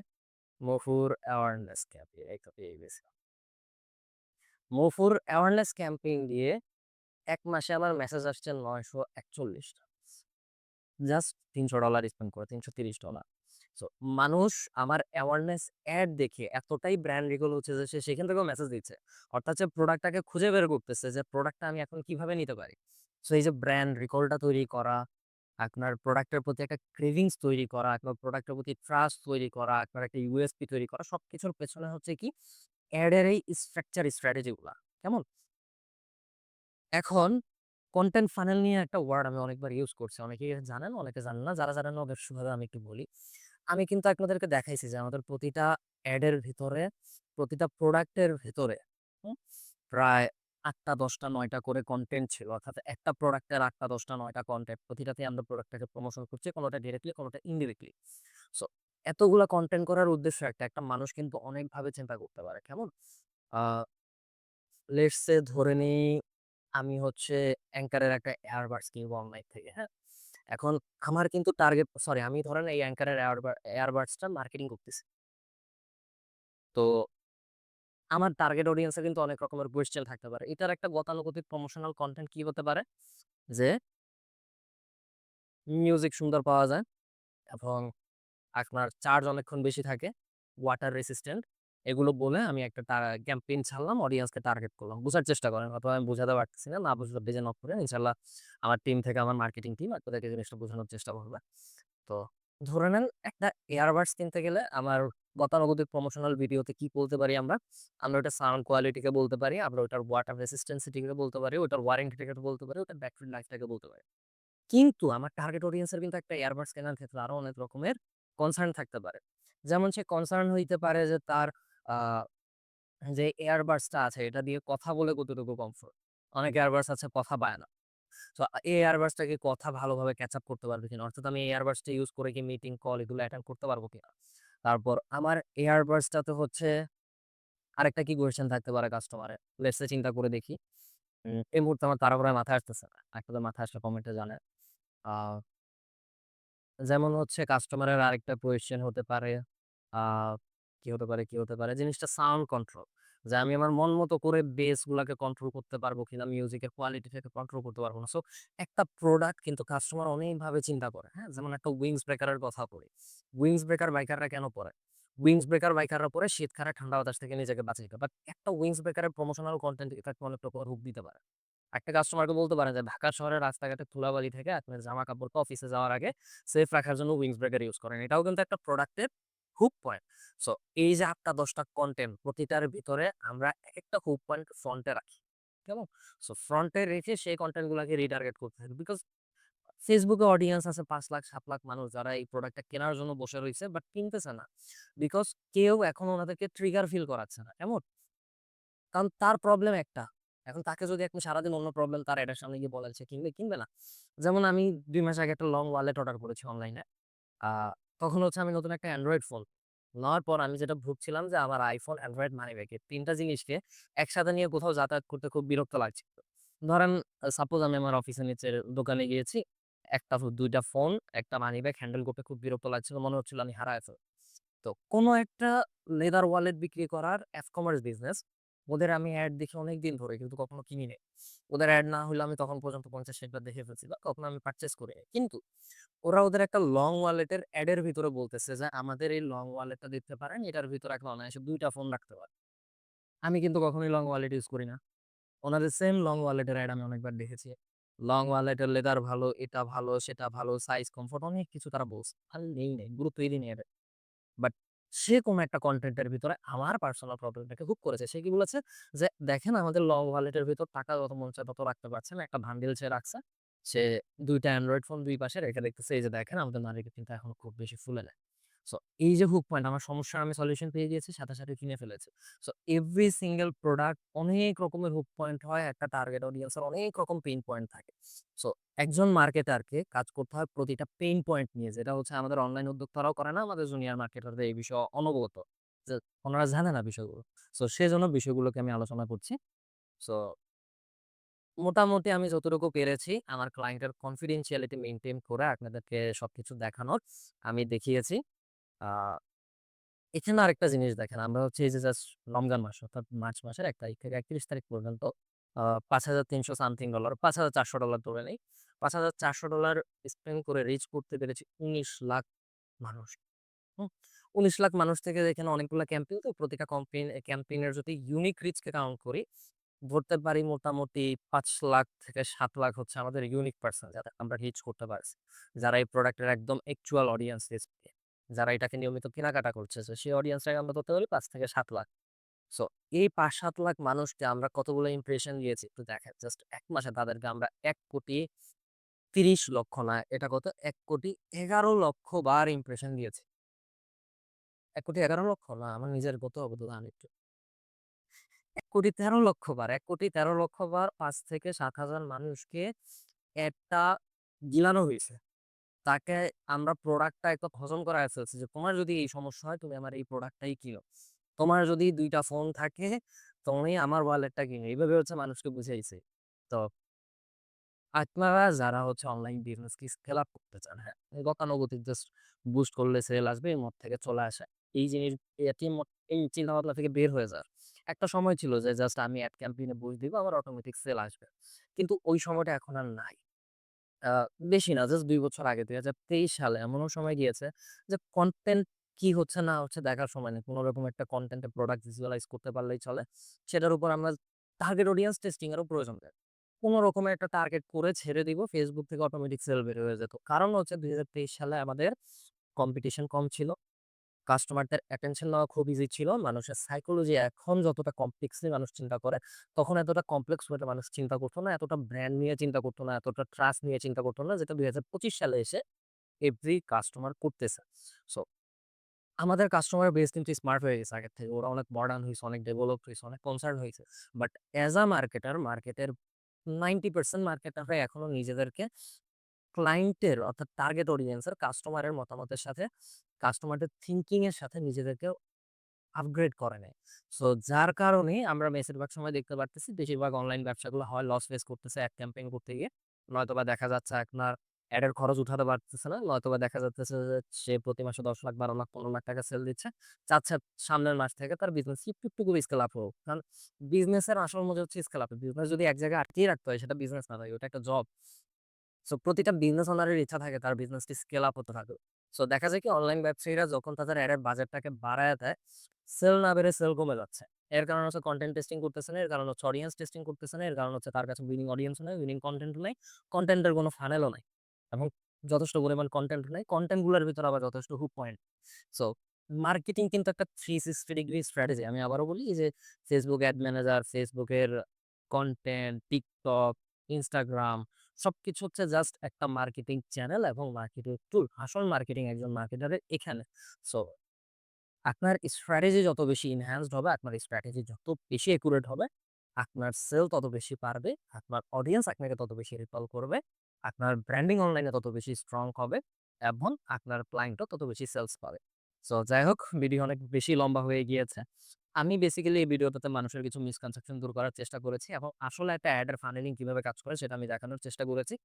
মফুর অ্যাওয়ারনেস ক্যাম্পেইন এই তো পেয়ে গেছি। মফুর অ্যাওয়ারনেস ক্যাম্পেইন দিয়ে ১ মাসে আমার মেসেজ আসছে ৯৪১ টা। জাস্ট $৩০০ স্পেন্ড করে, $৩৩০। সো মানুষ আমার অ্যাওয়ারনেস এড দেখে এতটাই ব্র্যান্ড রিকল হচ্ছে যে সে সেখান থেকেও মেসেজ দিচ্ছে। অর্থাৎ যে প্রোডাক্টটাকে খুঁজে বের করতেছে যে প্রোডাক্টটা আমি এখন কিভাবে নিতে পারি। সো এই যে ব্র্যান্ড রিকলটা তৈরি করা, আপনার প্রোডাক্টের প্রতি একটা ক্রেভিংস তৈরি করা, আপনার প্রোডাক্টের প্রতি ট্রাস্ট তৈরি করা, আপনার একটা USP তৈরি করা, সবকিছুর পেছনে হচ্ছে কি এড এর এই স্ট্র্যাটেজি গুলা। কেমন? এখন কনটেন্ট ফানেল নিয়ে একটা ওয়ার্ড আমি অনেকবার ইউজ করছি। অনেকেই জানেন, অনেকে জানেন না। যারা জানেন না ওদের সুবাদে আমি একটু বলি। আমি কিন্তু আপনাদেরকে দেখাইছি যে আমাদের প্রতিটা এড এর ভিতরে, প্রতিটা প্রোডাক্টের ভেতরে হুম? প্রায় ৮ টা ১০ টা ৯ টা করে কনটেন্ট ছিল। অর্থাৎ একটা প্রোডাক্টের ৮ টা ১০ টা ৯ টা কনটেন্ট। প্রতিটাতেই আমরা প্রোডাক্টটাকে প্রমোশন করছি। কোনটা ডিরেক্টলি, কোনটা ইনডিরেক্টলি। সো এতগুলা কনটেন্ট করার উদ্দেশ্য একটা মানুষ কিন্তু অনেকভাবে চিন্তা করতে পারে। কেমন? আ লেটস সে ধরে নেই আমি হচ্ছে অ্যাঙ্কারের একটা এয়ারবাডস কিনবো অনলাইন থেকে, হ্যাঁ? এখন আমার কিন্তু আমি ধরেন এই অ্যাঙ্কারের এয়ারবাডসটা মার্কেটিং করতেছি। তো আমার টার্গেট অডিয়েন্স এ কিন্তু অনেক রকমের কোয়েশ্চেন থাকতে পারে। এটার একটা গতানুগতিক প্রমোশনাল কনটেন্ট কি হতে পারে? যে মিউজিক সুন্দর পাওয়া যায় এবং আপনার চার্জ অনেকক্ষণ বেশি থাকে, ওয়াটার রেসিস্ট্যান্ট, এগুলো বলে আমি একটা ক্যাম্পেইন ছাড়লাম, অডিয়েন্সকে টার্গেট করলাম। বুঝার চেষ্টা করেন, অথবা আমি বুঝাতে পারতেছি না, না বুঝলে পেজে নক করেন। ইনশাআল্লাহ আমার টিম থেকে, আমার মার্কেটিং টিম আপনাদেরকে জিনিসটা বোঝানোর চেষ্টা করবে। তো ধরে নেন একটা এয়ারবাডস কিনতে গেলে আমার গতানুগতিক প্রমোশনাল ভিডিওতে কি বলতে পারি আমরা? আমরা ওটার সাউন্ড কোয়ালিটিকে বলতে পারি, আমরা ওটার ওয়াটার রেসিস্টেন্সিটিকে বলতে পারি, ওটার ওয়ারেন্টিটাকে বলতে পারি, ওটার ব্যাটারি লাইফটাকে বলতে পারি। কিন্তু আমার টার্গেট অডিয়েন্স এর কিন্তু একটা এয়ারবাডস কেনার ক্ষেত্রে আরো অনেক রকমের কনসার্ন থাকতে পারে। যেমন সে কনসার্ন হইতে পারে যে তার আ যে এয়ারবাডস টা আছে এটা দিয়ে কথা বলে কতটুকু কমফোর্ট। অনেক এয়ারবাডস আছে কথা পায় না। সো এই এয়ারবাডস টা কি কথা ভালোভাবে ক্যাচ আপ করতে পারবে কিনা? অর্থাৎ আমি এই এয়ারবাডস টা ইউজ করে কি মিটিং, কল এগুলো অ্যাটেন্ড করতে পারবো কিনা? তারপর আমার এয়ারবাডস টাতে হচ্ছে আরেকটা কি কোয়েশ্চেন থাকতে পারে কাস্টমারের। লেটস সে চিন্তা করে দেখি। এই মুহূর্তে আমার তাড়াহুড়ায় মাথায় আসতেছে না। আপনাদের মাথায় আসলে কমেন্টে জানান। আ যেমন হচ্ছে কাস্টমারের আরেকটা কোয়েশ্চেন হতে পারে, আ কি হতে পারে? জিনিসটা সাউন্ড কন্ট্রোল। যে আমি আমার মন মতো করে বেস গুলাকে কন্ট্রোল করতে পারবো কিনা, মিউজিকের কোয়ালিটিটাকে কন্ট্রোল করতে পারবো না। সো একটা প্রোডাক্ট কিন্তু কাস্টমার অনেকভাবে চিন্তা করে, হ্যাঁ? যেমন একটা উইংস ব্রেকার এর কথা বলি। উইংস ব্রেকার বাইকাররা কেন পরে? উইংস ব্রেকার বাইকাররা পরে শীত, খাড়া, ঠান্ডা বাতাস থেকে নিজেকে বাঁচাইতে। বাট একটা উইংস ব্রেকারের প্রমোশনাল কনটেন্ট ইফেক্ট অনেক টাকা হুক দিতে পারে। একটা কাস্টমারকে বলতে পারেন যে ঢাকা শহরের রাস্তাঘাটে ধুলাবালি থেকে আপনার জামাকাপড়কে অফিসে যাওয়ার আগে সেফ রাখার জন্য উইংস ব্রেকার ইউজ করেন। এটাও কিন্তু একটা প্রোডাক্টের হুক পয়েন্ট। সো এই যে ৮ টা ১০ টা কনটেন্ট প্রতিটার ভিতরে আমরা একেকটা হুক পয়েন্ট ফ্রন্টে রাখি। কেমন? সো ফ্রন্টে রেখে সেই কনটেন্ট গুলাকে রিটার্গেট করতে থাকি। বিকজ Facebook এ অডিয়েন্স আছে ৫,০০,০০০ ৭,০০,০০০ মানুষ যারা এই প্রোডাক্টটা কেনার জন্য বসে রইছে বাট কিনতেছে না। বিকজ কেউ এখন ওনাদেরকে ট্রিগার ফিল করাচ্ছে না। কেমন? কারণ তার প্রবলেম একটা। এখন তাকে যদি আপনি সারাদিন অন্য প্রবলেম তার এটার সামনে গিয়ে বলেন, সে কিনবে? কিনবে না। যেমন আমি ২ মাস আগে একটা লং ওয়ালেট অর্ডার করেছি অনলাইনে। আ তখন হচ্ছে আমি নতুন একটা অ্যান্ড্রয়েড ফোন নেওয়ার পর আমি যেটা ভুগছিলাম যে আমার iPhone, Android, মানিব্যাগ এই ৩ টা জিনিসকে একসাথে নিয়ে কোথাও যাতায়াত করতে খুব বিরক্ত লাগছিল। ধরেন সাপোজ আমি আমার অফিসের নিচের দোকানে গিয়েছি। ২ টা ফোন, একটা মানিব্যাগ হ্যান্ডেল করতে খুব বিরক্ত লাগছিল। মনে হচ্ছিল আমি হারায় ফেলব। তো কোনো একটা লেদার ওয়ালেট বিক্রি করার কমার্স বিজনেস। ওদের আমি এড দেখি অনেকদিন ধরে কিন্তু কখনো কিনি নাই। ওদের এড না হইলে আমি তখন পর্যন্ত ৫০-৬০ বার দেখে ফেলছি বা কখনো আমি পারচেজ করি নাই। কিন্তু ওরা ওদের একটা লং ওয়ালেটের এড এর ভিতরে বলতেছে যে, "আমাদের এই লং ওয়ালেটটা দিতে পারেন। এটার ভিতরে আপনি অনায়াসে ২ টা ফোন রাখতে পারেন।" আমি কিন্তু কখনোই লং ওয়ালেট ইউজ করি না। ওনাদের সেম লং ওয়ালেটের এড আমি অনেকবার দেখেছি। লং ওয়ালেটের লেদার ভালো, এটা ভালো, সেটা ভালো, সাইজ কমফোর্ট অনেক কিছু তারা বলছে। আমি নেই নাই, গুরুত্বই দিই নাই এটায়। বাট সে কোন একটা কনটেন্ট এর ভিতরে আমার পার্সোনাল প্রবলেমটাকে হুক করেছে। সে কি বলেছে যে, "দেখেন আমাদের লং ওয়ালেটের ভিতর টাকা যত মন চায় তত রাখতে পারছেন।" একটা বান্ডিল সে রাখছে। সে ২ টা অ্যান্ড্রয়েড ফোন ২ পাশে রেখে দেখতেছে, এই যে দেখেন আমাদের নারীকে কিন্তু এখনো খুব বেশি ফুলে নাই। সো এই যে হুক পয়েন্ট আমার সমস্যার আমি সলিউশন পেয়ে গিয়েছি, সাথে, সাথে কিনে ফেলেছি। সো এভরি সিঙ্গল প্রোডাক্ট অনেক রকমের হুক পয়েন্ট হয়। একটা টার্গেট অডিয়েন্স এর অনেক রকম পেইন পয়েন্ট থাকে। সো একজন মার্কেটারকে কাজ করতে হয় প্রতিটা পেইন পয়েন্ট নিয়ে। যেটা হচ্ছে আমাদের অনলাইন উদ্যোক্তারাও করে না, আমাদের জুনিয়র মার্কেটারদের এই বিষয়ে অনবগত। যে ওনারা জানে না বিষয়গুলো। সো সেজন্য বিষয়গুলোকে আমি আলোচনা করছি। সো মোটামুটি আমি যতটুকু পেরেছি আমার ক্লায়েন্টের কনফিডেনশিয়ালিটি মেইনটেইন করে আপনাদেরকে সবকিছু দেখানোর আমি দেখিয়েছি। আ এখানে আরেকটা জিনিস দেখেন, আমরা হচ্ছে এই যে জাস্ট রমজান মাস অর্থাৎ মার্চ মাসের ১ তারিখ থেকে ৩১ তারিখ পর্যন্ত $৫,৩০০ সামথিং $৫,৪০০ ধরে নেই। $৫,৪০০ স্পেন্ড করে রিচ করতে পেরেছি ১৯,০০,০০০ মানুষ। হুম? ১৯,০০,০০০ মানুষ থেকে এখানে অনেকগুলা ক্যাম্পেইন তো প্রতিটা ক্যাম্পেইন এর যদি ইউনিক রিচ কে কাউন্ট করি, ধরতে পারি মোটামুটি ৫,০০,০০০ থেকে ৭,০০,০০০ হচ্ছে আমাদের ইউনিক পারসন যাদের আমরা রিচ করতে পারছি। যারা এই প্রোডাক্টের একদম অ্যাকচুয়াল অডিয়েন্স লিস্ট যারা এটাকে নিয়মিত কেনাকাটা করছে। সো সেই অডিয়েন্সটাকে আমরা ধরতে পারি ৫ থেকে ৭,০০,০০০। সো এই ৫-৭,০০,০০০ মানুষকে আমরা কতগুলো ইমপ্রেশন দিয়েছি একটু দেখেন। জাস্ট ১ মাসে তাদেরকে আমরা ১,৩০,০০,০০০ না, এটা কত? ১,১১,০০,০০০ বার ইমপ্রেশন দিয়েছি। ১,১১,০০,০০০ না, আমার নিজের গত অবদান একটু। ১,১৩,০০,০০০ বার, ১,১৩,০০,০০০ বার ৫ থেকে ৭,০০০ মানুষকে এডটা গিলানো হইছে। তাকে আমরা প্রোডাক্টটা একদম হজম করায় ফেলছি যে, "তোমার যদি এই সমস্যা হয় তুমি আমার এই প্রোডাক্টটাই কিনো। তোমার যদি ২ টা ফোন থাকে তুমি আমার ওয়ালেটটা কিনো।" এভাবে হচ্ছে মানুষকে বুঝাইছি। তো আপনারা যারা হচ্ছে অনলাইন বিজনেসকে স্কেল আপ করতে চান, হ্যাঁ? গতানুগতিক জাস্ট বুস্ট করলে সেল আসবে, এই মত থেকে চলে আসে। এই জিনিস এই চিন্তাভাবনা থেকে বের হয়ে যান। একটা সময় ছিল যে জাস্ট আমি এড ক্যাম্পেইন এ বুস্ট দিব, আমার অটোমেটিক সেল আসবে। কিন্তু ওই সময়টা এখন আর নাই। আ বেশি না, জাস্ট ২ বছর আগে ২০২৩ সালে এমনও সময় গিয়েছে যে কনটেন্ট কি হচ্ছে না হচ্ছে দেখার সময় নেই। কোন রকম একটা কনটেন্ট এর প্রোডাক্ট ভিজুয়ালাইজ করতে পারলেই চলে। সেটার উপর আমরা টার্গেট অডিয়েন্স টেস্টিং এরও প্রয়োজন নেই। কোন রকমের একটা টার্গেট করে ছেড়ে দিব। Facebook থেকে অটোমেটিক সেল বের হয়ে যেত। কারণ হচ্ছে ২০২৩ সালে আমাদের কম্পিটিশন কম ছিল। কাস্টমারদের অ্যাটেনশন নেওয়া খুব ইজি ছিল। মানুষের সাইকোলজি এখন যতটা কমপ্লেক্সলি মানুষ চিন্তা করে, তখন এতটা কমপ্লেক্স ওয়েতে মানুষ চিন্তা করত না। এতটা ব্র্যান্ড নিয়ে চিন্তা করত না, এতটা ট্রাস্ট নিয়ে চিন্তা করত না, যেটা ২০২৫ সালে এসে এভরি কাস্টমার করতেছে। সো আমাদের কাস্টমার বেস কিন্তু স্মার্ট হয়ে গেছে আগের থেকে। ওরা অনেক মডার্ন হইছে, অনেক ডেভেলপড হইছে, অনেক কনসার্ন হইছে। বাট অ্যাজ আ মার্কেটার, মার্কেটের 90% মার্কেটাররা এখনো নিজেদেরকে ক্লায়েন্টের অর্থাৎ টার্গেট অডিয়েন্সের কাস্টমারের মতামতের সাথে, কাস্টমারদের থিংকিং এর সাথে নিজেদেরকে আপগ্রেড করে নাই। সো যার কারণে আমরা বেশিরভাগ সময় দেখতে পারতেছি বেশিরভাগ অনলাইন ব্যবসাগুলো হয় লস ফেস করতেছে এড ক্যাম্পেইন করতে গিয়ে। নয়তোবা দেখা যাচ্ছে আপনার এড এর খরচ উঠাতে পারতেছে না। নয়তোবা দেখা যাচ্ছে যে সে প্রতি মাসে ১০ লাখ, ১২ লাখ, ১৫ লাখ টাকা সেল দিচ্ছে। চাচ্ছে সামনের মাস থেকে তার বিজনেস একটু, একটু করে স্কেল আপ হোক। কারণ বিজনেসের আসল মজা হচ্ছে স্কেল আপ। বিজনেস যদি এক জায়গায় আটকিয়ে রাখতে হয় সেটা বিজনেস না ভাই, ওটা একটা জব। সো প্রতিটা বিজনেস ওনারের ইচ্ছা থাকে তার বিজনেসটি স্কেল আপ হতে থাকুক। সো দেখা যায় কি অনলাইন ব্যবসায়ীরা যখন তাদের এড এর বাজেটটাকে বাড়ায়া দেয়, সেল না বেড়ে সেল কমে যাচ্ছে। এর কারণ হচ্ছে কনটেন্ট টেস্টিং করতেছে না, এর কারণ হচ্ছে অডিয়েন্স টেস্টিং করতেছে না, এর কারণ হচ্ছে তার কাছে উইনিং অডিয়েন্স নাই, উইনিং কনটেন্ট নাই, কনটেন্টের কোনো ফানেলও নাই। এবং যথেষ্ট পরিমাণ কনটেন্ট নাই। কনটেন্ট গুলার ভিতরে আবার যথেষ্ট হুক পয়েন্ট। সো মার্কেটিং কিন্তু একটা 360 ডিগ্রি স্ট্র্যাটেজি। আমি আবারও বলি এই যে Facebook অ্যাড ম্যানেজার, Facebook এর কনটেন্ট, TikTok, Instagram সবকিছু হচ্ছে জাস্ট একটা মার্কেটিং চ্যানেল এবং মার্কেটিং টুল। আসল মার্কেটিং একজন মার্কেটারের এখানে। সো আপনার স্ট্র্যাটেজি যত বেশি এনহ্যান্সড হবে, আপনার স্ট্র্যাটেজি যত বেশি একুরেট হবে, আপনার সেল তত বেশি বাড়বে, আপনার অডিয়েন্স আপনাকে তত বেশি রিকল করবে, আপনার ব্র্যান্ডিং অনলাইনে তত বেশি স্ট্রং হবে এবং আপনার ক্লায়েন্টও তত বেশি সেলস পাবে। সো যাই হোক, ভিডিও অনেক বেশি লম্বা হয়ে গিয়েছে। আমি বেসিক্যালি এই ভিডিওটাতে মানুষের কিছু মিসকনসেপশন দূর করার চেষ্টা করেছি এবং আসলে একটা এড এর ফানেলিং কিভাবে কাজ করে সেটা আমি দেখানোর চেষ্টা করেছি।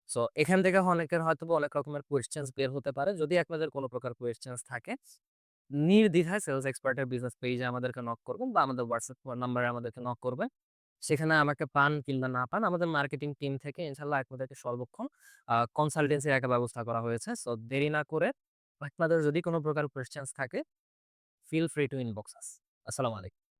সো এখান থেকে অনেকের হয়তোবা অনেক রকমের কোয়েশ্চেনস বের হতে পারে। যদি আপনাদের কোন প্রকার কোয়েশ্চেনস থাকে নির্দ্বিধায় সেলস এক্সপার্টের বিজনেস পেজে আমাদেরকে নক করবেন বা আমাদের WhatsApp নাম্বারে আমাদেরকে নক করবেন। সেখানে আমাকে পান কিংবা না পান, আমাদের মার্কেটিং টিম থেকে ইনশাআল্লাহ আপনাদেরকে সর্বক্ষণ কনসালটেন্সির একটা ব্যবস্থা করা হয়েছে। সো দেরি না করে আপনাদের যদি কোন প্রকার কোয়েশ্চেনস থাকে, feel free to inbox us. আসসালামু আলাইকুম।